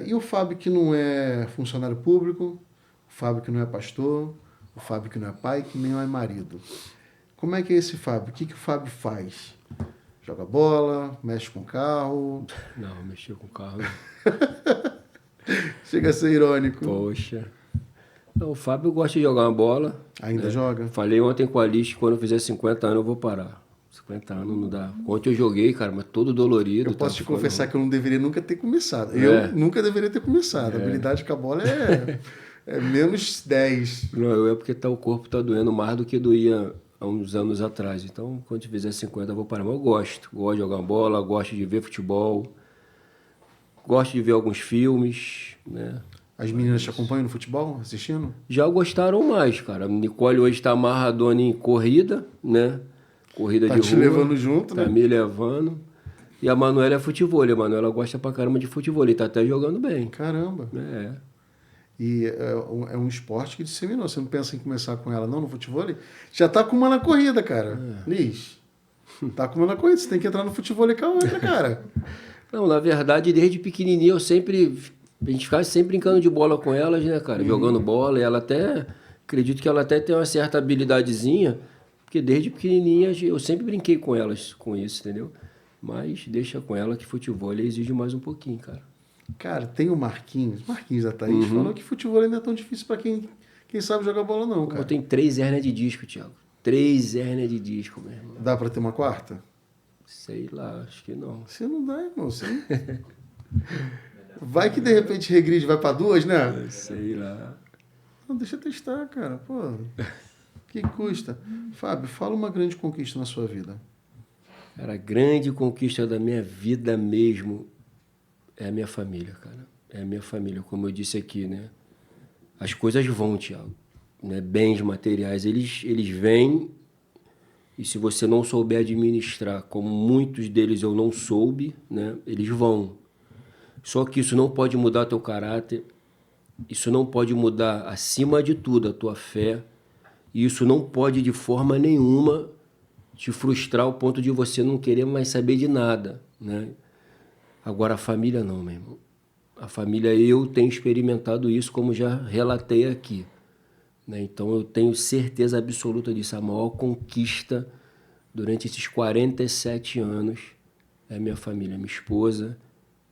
e o Fábio que não é funcionário público, o Fábio que não é pastor, o Fábio que não é pai, que nem é marido. Como é que é esse Fábio? O que o Fábio faz? Joga bola, mexe com carro? Não, mexer com carro. Chega a ser irônico. Poxa. Não, o Fábio gosta de jogar uma bola. Ainda joga? Falei ontem com a Alice que quando eu fizer 50 anos eu vou parar. 50 anos não dá. Ontem eu joguei, cara, mas todo dolorido. Eu posso te confessar que eu não deveria nunca ter começado. É. Eu nunca deveria ter começado. A habilidade com a bola é menos 10. Não, é porque o corpo tá doendo mais do que doía há uns anos atrás. Então, quando eu fizer 50 eu vou parar. Mas eu gosto. Gosto de jogar bola, gosto de ver futebol. Gosto de ver alguns filmes, né? As meninas te acompanham no futebol, assistindo? Já gostaram mais, cara. A Nicole hoje está amarradona em corrida, né? Corrida Tá de te rua. levando junto, né? Tá me levando. E a Manuela é futebol. A Manuela gosta pra caramba de futebol. E tá até jogando bem. Caramba. É. E é um esporte que disseminou. Você não pensa em começar com ela não no futebol? Já tá com uma na corrida, cara. Liz, tá com uma na corrida. Você tem que entrar no futebol com a outra, cara. Não, na verdade, desde pequenininho a gente ficava sempre brincando de bola com elas, né, cara? Jogando bola. E ela até, acredito que ela até tem uma certa habilidadezinha, porque desde pequenininha eu sempre brinquei com elas com isso, entendeu? Mas deixa com ela que futebol exige mais um pouquinho, cara. Cara, tem o Marquinhos da Thaís, falou que futebol ainda é tão difícil pra quem sabe jogar bola não, cara. Eu tenho 3 hérnias de disco, Thiago. 3 hérnias de disco, meu irmão. Dá pra ter uma quarta? Sei lá, acho que não. Você não dá, irmão. Você não... Vai que de repente regride, vai pra 2, né? Sei lá. Não, deixa eu testar, cara. Pô, que custa? Fábio, fala uma grande conquista na sua vida. Cara, a grande conquista da minha vida mesmo é a minha família, cara. É a minha família, como eu disse aqui, né? As coisas vão, Thiago. Né? Bens materiais, eles vêm, e se você não souber administrar, como muitos deles eu não soube, né? Eles vão. Só que isso não pode mudar teu caráter, isso não pode mudar, acima de tudo, a tua fé, e isso não pode, de forma nenhuma, te frustrar ao ponto de você não querer mais saber de nada, né? Agora, a família não, meu irmão. A família, eu tenho experimentado isso, como já relatei aqui, né? Então, eu tenho certeza absoluta disso. A maior conquista durante esses 47 anos é a minha família, minha esposa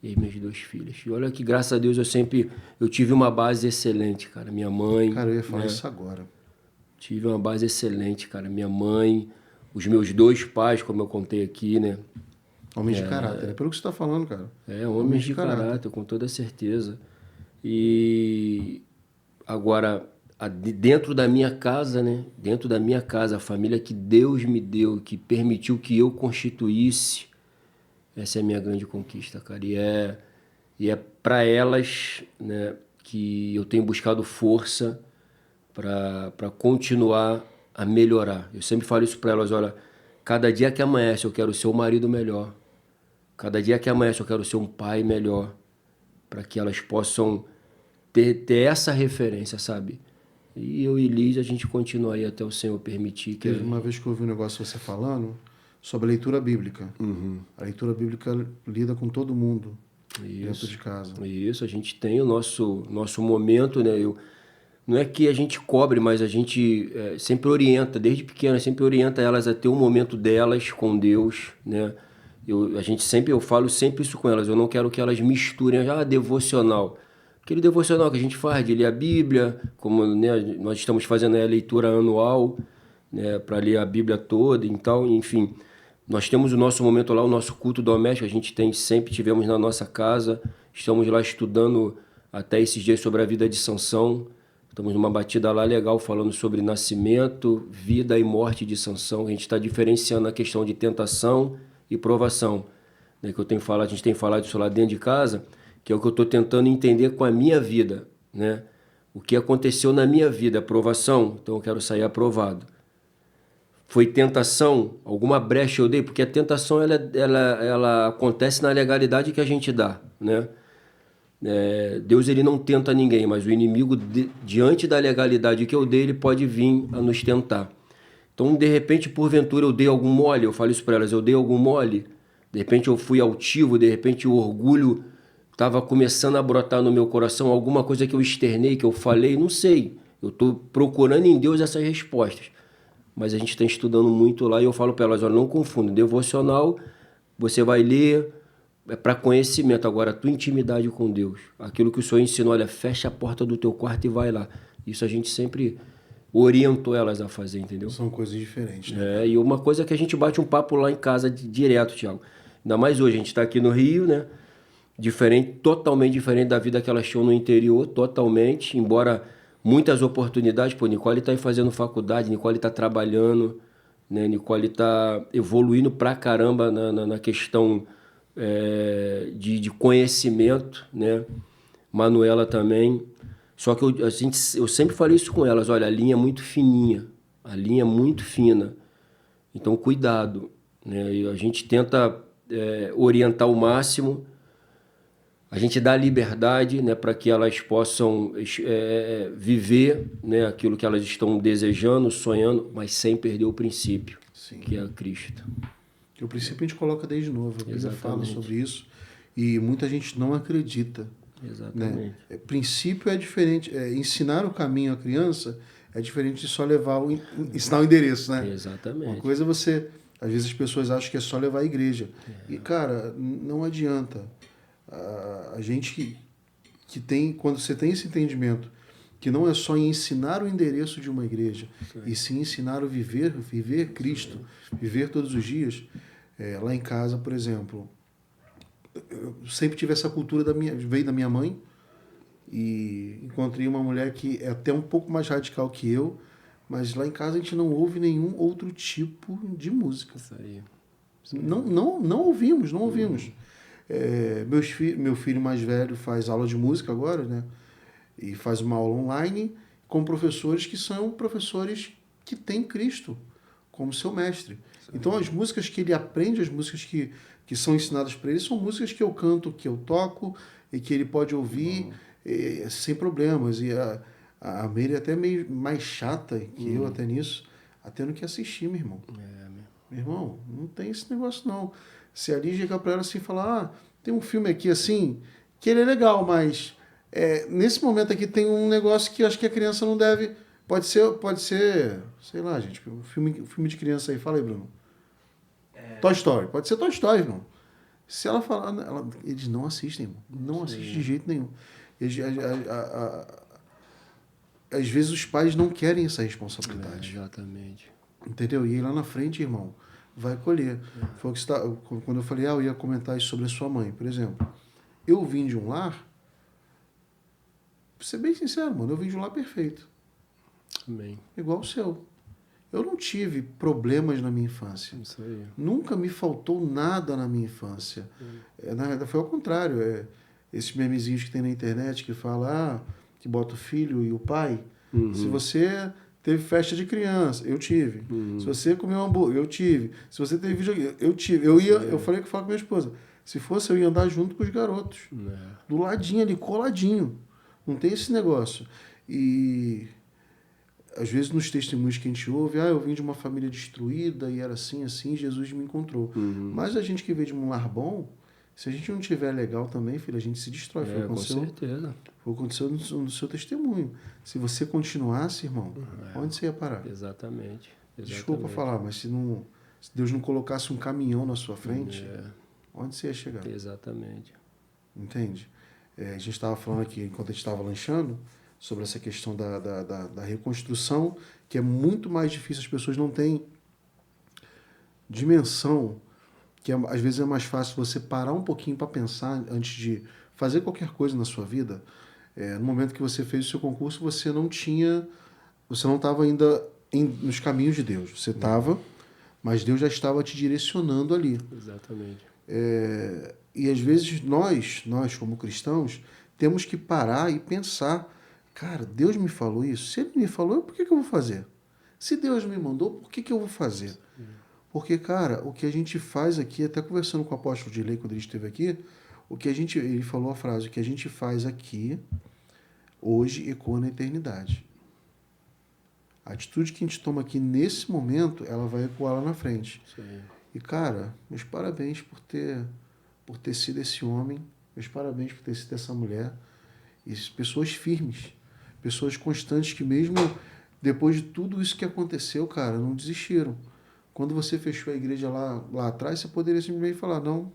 e minhas 2 filhas. E olha que, graças a Deus, eu tive uma base excelente, cara. Minha mãe... Cara, eu ia falar né? isso agora. Tive uma base excelente, cara. Minha mãe, os meus 2 pais, como eu contei aqui, né? Homens de caráter. É pelo que você está falando, cara. Homens de caráter, com toda certeza. E agora, dentro da minha casa, né? Dentro da minha casa, a família que Deus me deu, que permitiu que eu constituísse, essa é a minha grande conquista, cara. E é para elas, né, que eu tenho buscado força para continuar a melhorar. Eu sempre falo isso para elas, olha, cada dia que amanhece eu quero ser um marido melhor. Cada dia que amanhece eu quero ser um pai melhor, para que elas possam ter essa referência, sabe? E eu e Liz, a gente continua aí até o Senhor permitir. Teve uma vez que eu ouvi um negócio você falando sobre a leitura bíblica. A leitura bíblica lida com todo mundo dentro de casa. Isso, a gente tem o nosso momento, né? Não é que a gente cobre, mas a gente sempre orienta, desde pequena, sempre orienta elas a ter um momento delas com Deus, né? Eu falo sempre isso com elas, eu não quero que elas misturem devocional. Aquele devocional que a gente faz de ler a Bíblia, como, né, nós estamos fazendo a leitura anual, né, para ler a Bíblia toda, então, enfim, nós temos o nosso momento lá, o nosso culto doméstico, a gente sempre tivemos na nossa casa, estamos lá estudando até esses dias sobre a vida de Sansão, estamos numa batida lá legal falando sobre nascimento, vida e morte de Sansão, a gente está diferenciando a questão de tentação e provação, né, que a gente tem falado isso lá dentro de casa, que é o que eu estou tentando entender com a minha vida, né? O que aconteceu na minha vida, provação, então eu quero sair aprovado. Foi tentação, alguma brecha eu dei, porque a tentação ela acontece na legalidade que a gente dá, né? Deus ele não tenta ninguém, mas o inimigo, diante da legalidade que eu dei, ele pode vir a nos tentar. Então, de repente, porventura, eu dei algum mole, eu falo isso para elas, eu dei algum mole, De repente eu fui altivo, de repente o orgulho estava começando a brotar no meu coração, alguma coisa que eu externei, que eu falei, não sei. Eu estou procurando em Deus essas respostas. Mas a gente está estudando muito lá e eu falo para elas, olha, não confunda, devocional você vai ler é para conhecimento, agora a tua intimidade com Deus. Aquilo que o Senhor ensinou, olha, fecha a porta do teu quarto e vai lá. Isso a gente sempre orientou elas a fazer, entendeu? São coisas diferentes, né? E uma coisa que a gente bate um papo lá em casa direto, Thiago. Ainda mais hoje, a gente está aqui no Rio, né? Diferente, totalmente diferente da vida que elas tinham no interior, totalmente, embora muitas oportunidades, pô, Nicole está aí fazendo faculdade, Nicole está trabalhando, né? Nicole está evoluindo pra caramba na questão de conhecimento, né? Manuela também. Só que eu sempre falei isso com elas, olha, a linha é muito fininha, a linha é muito fina, então cuidado, né? E a gente tenta orientar o máximo, a gente dá liberdade, né, para que elas possam viver, né, aquilo que elas estão desejando, sonhando, mas sem perder o princípio, Sim. que é Cristo. Que o princípio a gente coloca desde novo, a Bíblia Exatamente. fala sobre isso e muita gente não acredita. Exatamente. Né? Princípio é diferente, ensinar o caminho à criança é diferente de só levar ensinar o endereço, né? Exatamente. Uma coisa é você, às vezes as pessoas acham que é só levar à igreja. E, cara, não adianta. A gente que tem, quando você tem esse entendimento, que não é só ensinar o endereço de uma igreja, e sim ensinar o viver Cristo, viver todos os dias. Lá em casa, por exemplo, eu sempre tive essa cultura veio da minha mãe, e encontrei uma mulher que é até um pouco mais radical que eu, mas lá em casa a gente não ouve nenhum outro tipo de música. Isso aí. Não ouvimos. Meu filho mais velho faz aula de música agora, né? E faz uma aula online com professores que são professores que têm Cristo como seu mestre. Então as músicas que ele aprende, as músicas que são ensinadas para ele, são músicas que eu canto, que eu toco e que ele pode ouvir sem problemas. E a Meire é até meio mais chata que eu até nisso, até no que assistir, meu irmão. Meu irmão, não tem esse negócio não. Se ali chegar para ela assim e falar, tem um filme aqui assim, que ele é legal, mas nesse momento aqui tem um negócio que eu acho que a criança não deve... Pode ser, sei lá, gente, um filme de criança aí. Fala aí, Bruno. Toy Story. Pode ser Toy Story, irmão. Se ela falar... eles não assistem, irmão. Não assistem de jeito nenhum. Às vezes os pais não querem essa responsabilidade. Exatamente. Entendeu? E aí lá na frente, irmão, vai colher. Foi o que quando eu falei, eu ia comentar isso sobre a sua mãe, por exemplo. Eu vim de um lar... Pra ser bem sincero, mano, eu vim de um lar perfeito. Amém. Igual o seu. Eu não tive problemas na minha infância. Isso aí. Nunca me faltou nada na minha infância. Na verdade, foi ao contrário. Esses memezinhos que tem na internet que fala que bota o filho e o pai. Se você teve festa de criança, eu tive. Se você comeu hambúrguer, eu tive. Se você teve videogame, eu tive. Eu falei com a minha esposa. Se fosse, eu ia andar junto com os garotos. Do ladinho ali, coladinho. Não tem esse negócio. E... às vezes nos testemunhos que a gente ouve, eu vim de uma família destruída e era assim, Jesus me encontrou. Mas a gente que veio de um lar bom, se a gente não tiver legal também, filho, a gente se destrói. Foi com certeza. Foi o que aconteceu no seu testemunho. Se você continuasse, irmão, onde você ia parar? Exatamente. Desculpa falar, mas se Deus não colocasse um caminhão na sua frente, onde você ia chegar? Exatamente. Entende? A gente estava falando aqui, enquanto a gente estava lanchando, sobre essa questão da reconstrução, que é muito mais difícil, as pessoas não têm dimensão, que às vezes é mais fácil você parar um pouquinho para pensar antes de fazer qualquer coisa na sua vida. No momento que você fez o seu concurso, você não estava ainda nos caminhos de Deus. Você estava, mas Deus já estava te direcionando ali. Exatamente. E às vezes nós como cristãos, temos que parar e pensar, cara, Deus me falou isso? Se Ele me falou, por que eu vou fazer? Se Deus me mandou, por que eu vou fazer? Porque, cara, o que a gente faz aqui, até conversando com o apóstolo Dilei quando ele esteve aqui, ele falou a frase, o que a gente faz aqui, hoje, ecoa na eternidade. A atitude que a gente toma aqui nesse momento, ela vai ecoar lá na frente. Sim. E, cara, meus parabéns por ter sido esse homem, meus parabéns por ter sido essa mulher. E pessoas firmes, pessoas constantes que mesmo depois de tudo isso que aconteceu, cara, não desistiram. Quando você fechou a igreja lá atrás, você poderia simplesmente falar, não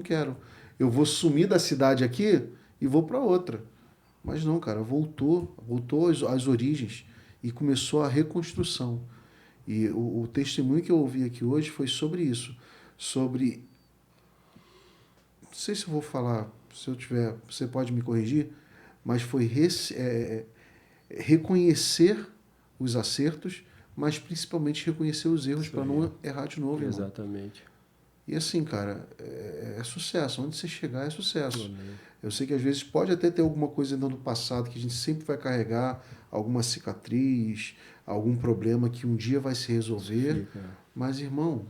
quero. Eu vou sumir da cidade aqui e vou para outra. Mas não, cara, voltou às origens e começou a reconstrução. E o testemunho que eu ouvi aqui hoje foi sobre isso. Sobre... Não sei se eu vou falar, se eu tiver... Você pode me corrigir, mas foi reconhecer os acertos, mas principalmente reconhecer os erros para não errar de novo, irmão. Exatamente. E assim, cara, é sucesso. Onde você chegar é sucesso. Eu sei que às vezes pode até ter alguma coisa ainda no passado que a gente sempre vai carregar, alguma cicatriz, algum problema que um dia vai se resolver. Mas, irmão,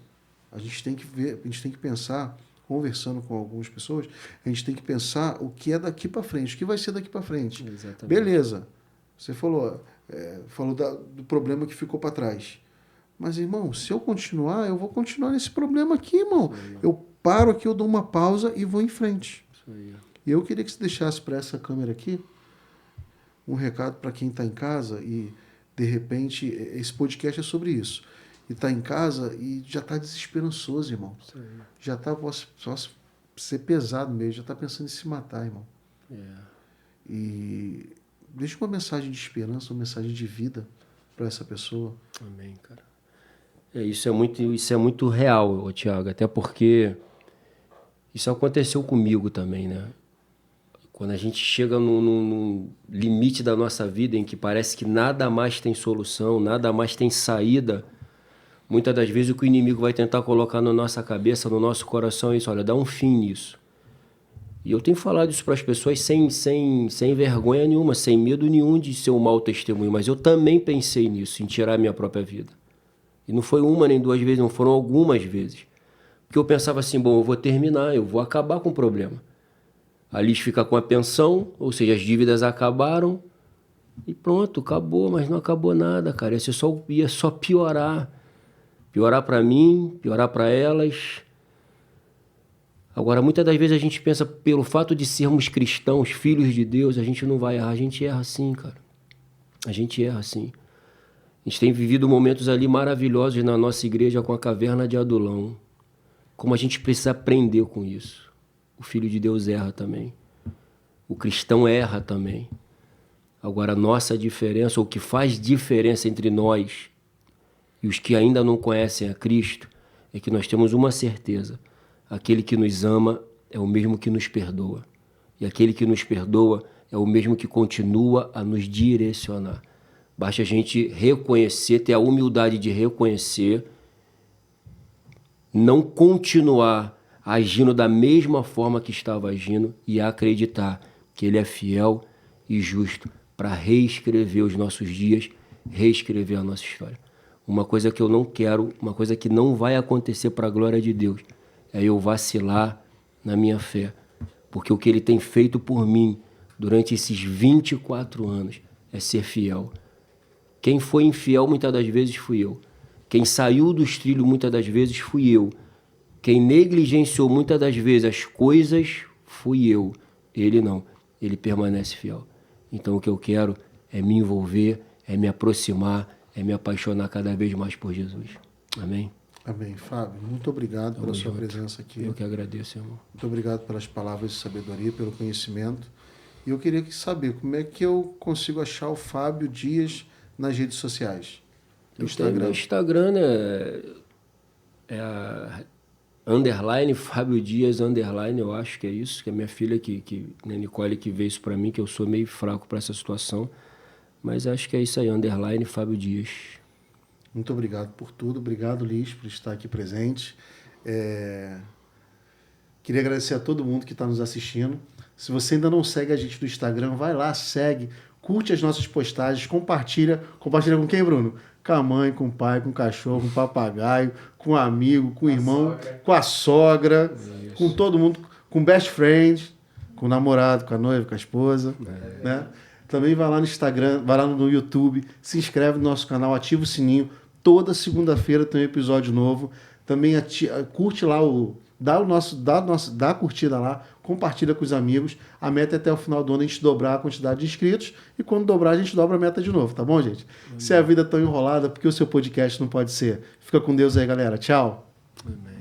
a gente tem que ver, a gente tem que pensar, conversando com algumas pessoas, a gente tem que pensar o que é daqui para frente, o que vai ser daqui para frente. Exatamente. Beleza, você falou do problema que ficou para trás. Mas, irmão, se eu continuar, eu vou continuar nesse problema aqui, irmão. Eu paro aqui, eu dou uma pausa e vou em frente. Isso aí. E eu queria que você deixasse para essa câmera aqui um recado para quem está em casa e, de repente, esse podcast é sobre isso. E está em casa e já está desesperançoso, irmão. Isso aí. Já está, posso ser pesado mesmo, já está pensando em se matar, irmão. E deixa uma mensagem de esperança, uma mensagem de vida para essa pessoa. Amém, cara. Isso é muito real, Tiago, até porque isso aconteceu comigo também, né? Quando a gente chega num limite da nossa vida em que parece que nada mais tem solução, nada mais tem saída, muitas das vezes o que o inimigo vai tentar colocar na nossa cabeça, no nosso coração é isso, olha, dá um fim nisso. E eu tenho falado isso para as pessoas sem vergonha nenhuma, sem medo nenhum de ser um mau testemunho, mas eu também pensei nisso, em tirar a minha própria vida. E não foi uma nem duas vezes, não foram algumas vezes. Porque eu pensava assim, bom, eu vou terminar, eu vou acabar com o problema. A Liz fica com a pensão, ou seja, as dívidas acabaram e pronto, acabou, mas não acabou nada, cara. Ia só piorar. Piorar para mim, piorar para elas. Agora, muitas das vezes a gente pensa, pelo fato de sermos cristãos, filhos de Deus, a gente não vai errar. A gente erra sim, cara. A gente erra sim. A gente tem vivido momentos ali maravilhosos na nossa igreja com a caverna de Adulão. Como a gente precisa aprender com isso. O Filho de Deus erra também. O cristão erra também. Agora, a nossa diferença, o que faz diferença entre nós e os que ainda não conhecem a Cristo, é que nós temos uma certeza. Aquele que nos ama é o mesmo que nos perdoa. E aquele que nos perdoa é o mesmo que continua a nos direcionar. Basta a gente reconhecer, ter a humildade de reconhecer, não continuar agindo da mesma forma que estava agindo e acreditar que Ele é fiel e justo para reescrever os nossos dias, reescrever a nossa história. Uma coisa que eu não quero, uma coisa que não vai acontecer para a glória de Deus, é eu vacilar na minha fé. Porque o que Ele tem feito por mim durante esses 24 anos é ser fiel. Quem foi infiel muitas das vezes fui eu. Quem saiu dos trilhos muitas das vezes fui eu. Quem negligenciou muitas das vezes as coisas fui eu. Ele não. Ele permanece fiel. Então o que eu quero é me envolver, é me aproximar, é me apaixonar cada vez mais por Jesus. Amém? Amém. Fábio, muito obrigado pela sua presença aqui. Eu que agradeço, irmão. Muito obrigado pelas palavras de sabedoria, pelo conhecimento. E eu queria saber como é que eu consigo achar o Fábio Dias nas redes sociais. No Instagram. No Instagram, né? É a underline, Fábio Dias, underline, eu acho que é isso, que é minha filha, né, Nicole, que veio isso pra mim, que eu sou meio fraco para essa situação. Mas acho que é isso aí, underline, Fábio Dias. Muito obrigado por tudo. Obrigado, Liz, por estar aqui presente. Queria agradecer a todo mundo que está nos assistindo. Se você ainda não segue a gente no Instagram, vai lá, segue, curte as nossas postagens, compartilha. Compartilha com quem, Bruno? Com a mãe, com o pai, com o cachorro, com o papagaio, com o amigo, com o irmão, com a sogra, com todo mundo, com o best friend, com o namorado, com a noiva, com a esposa. Né? Também vai lá no Instagram, vai lá no YouTube, se inscreve no nosso canal, ativa o sininho. Toda segunda-feira tem um episódio novo. Também curte lá dá a curtida lá, compartilha com os amigos. A meta é até o final do ano a gente dobrar a quantidade de inscritos e quando dobrar a gente dobra a meta de novo, tá bom, gente? Se a vida é tão enrolada, porque o seu podcast não pode ser? Fica com Deus aí, galera. Tchau. Amém.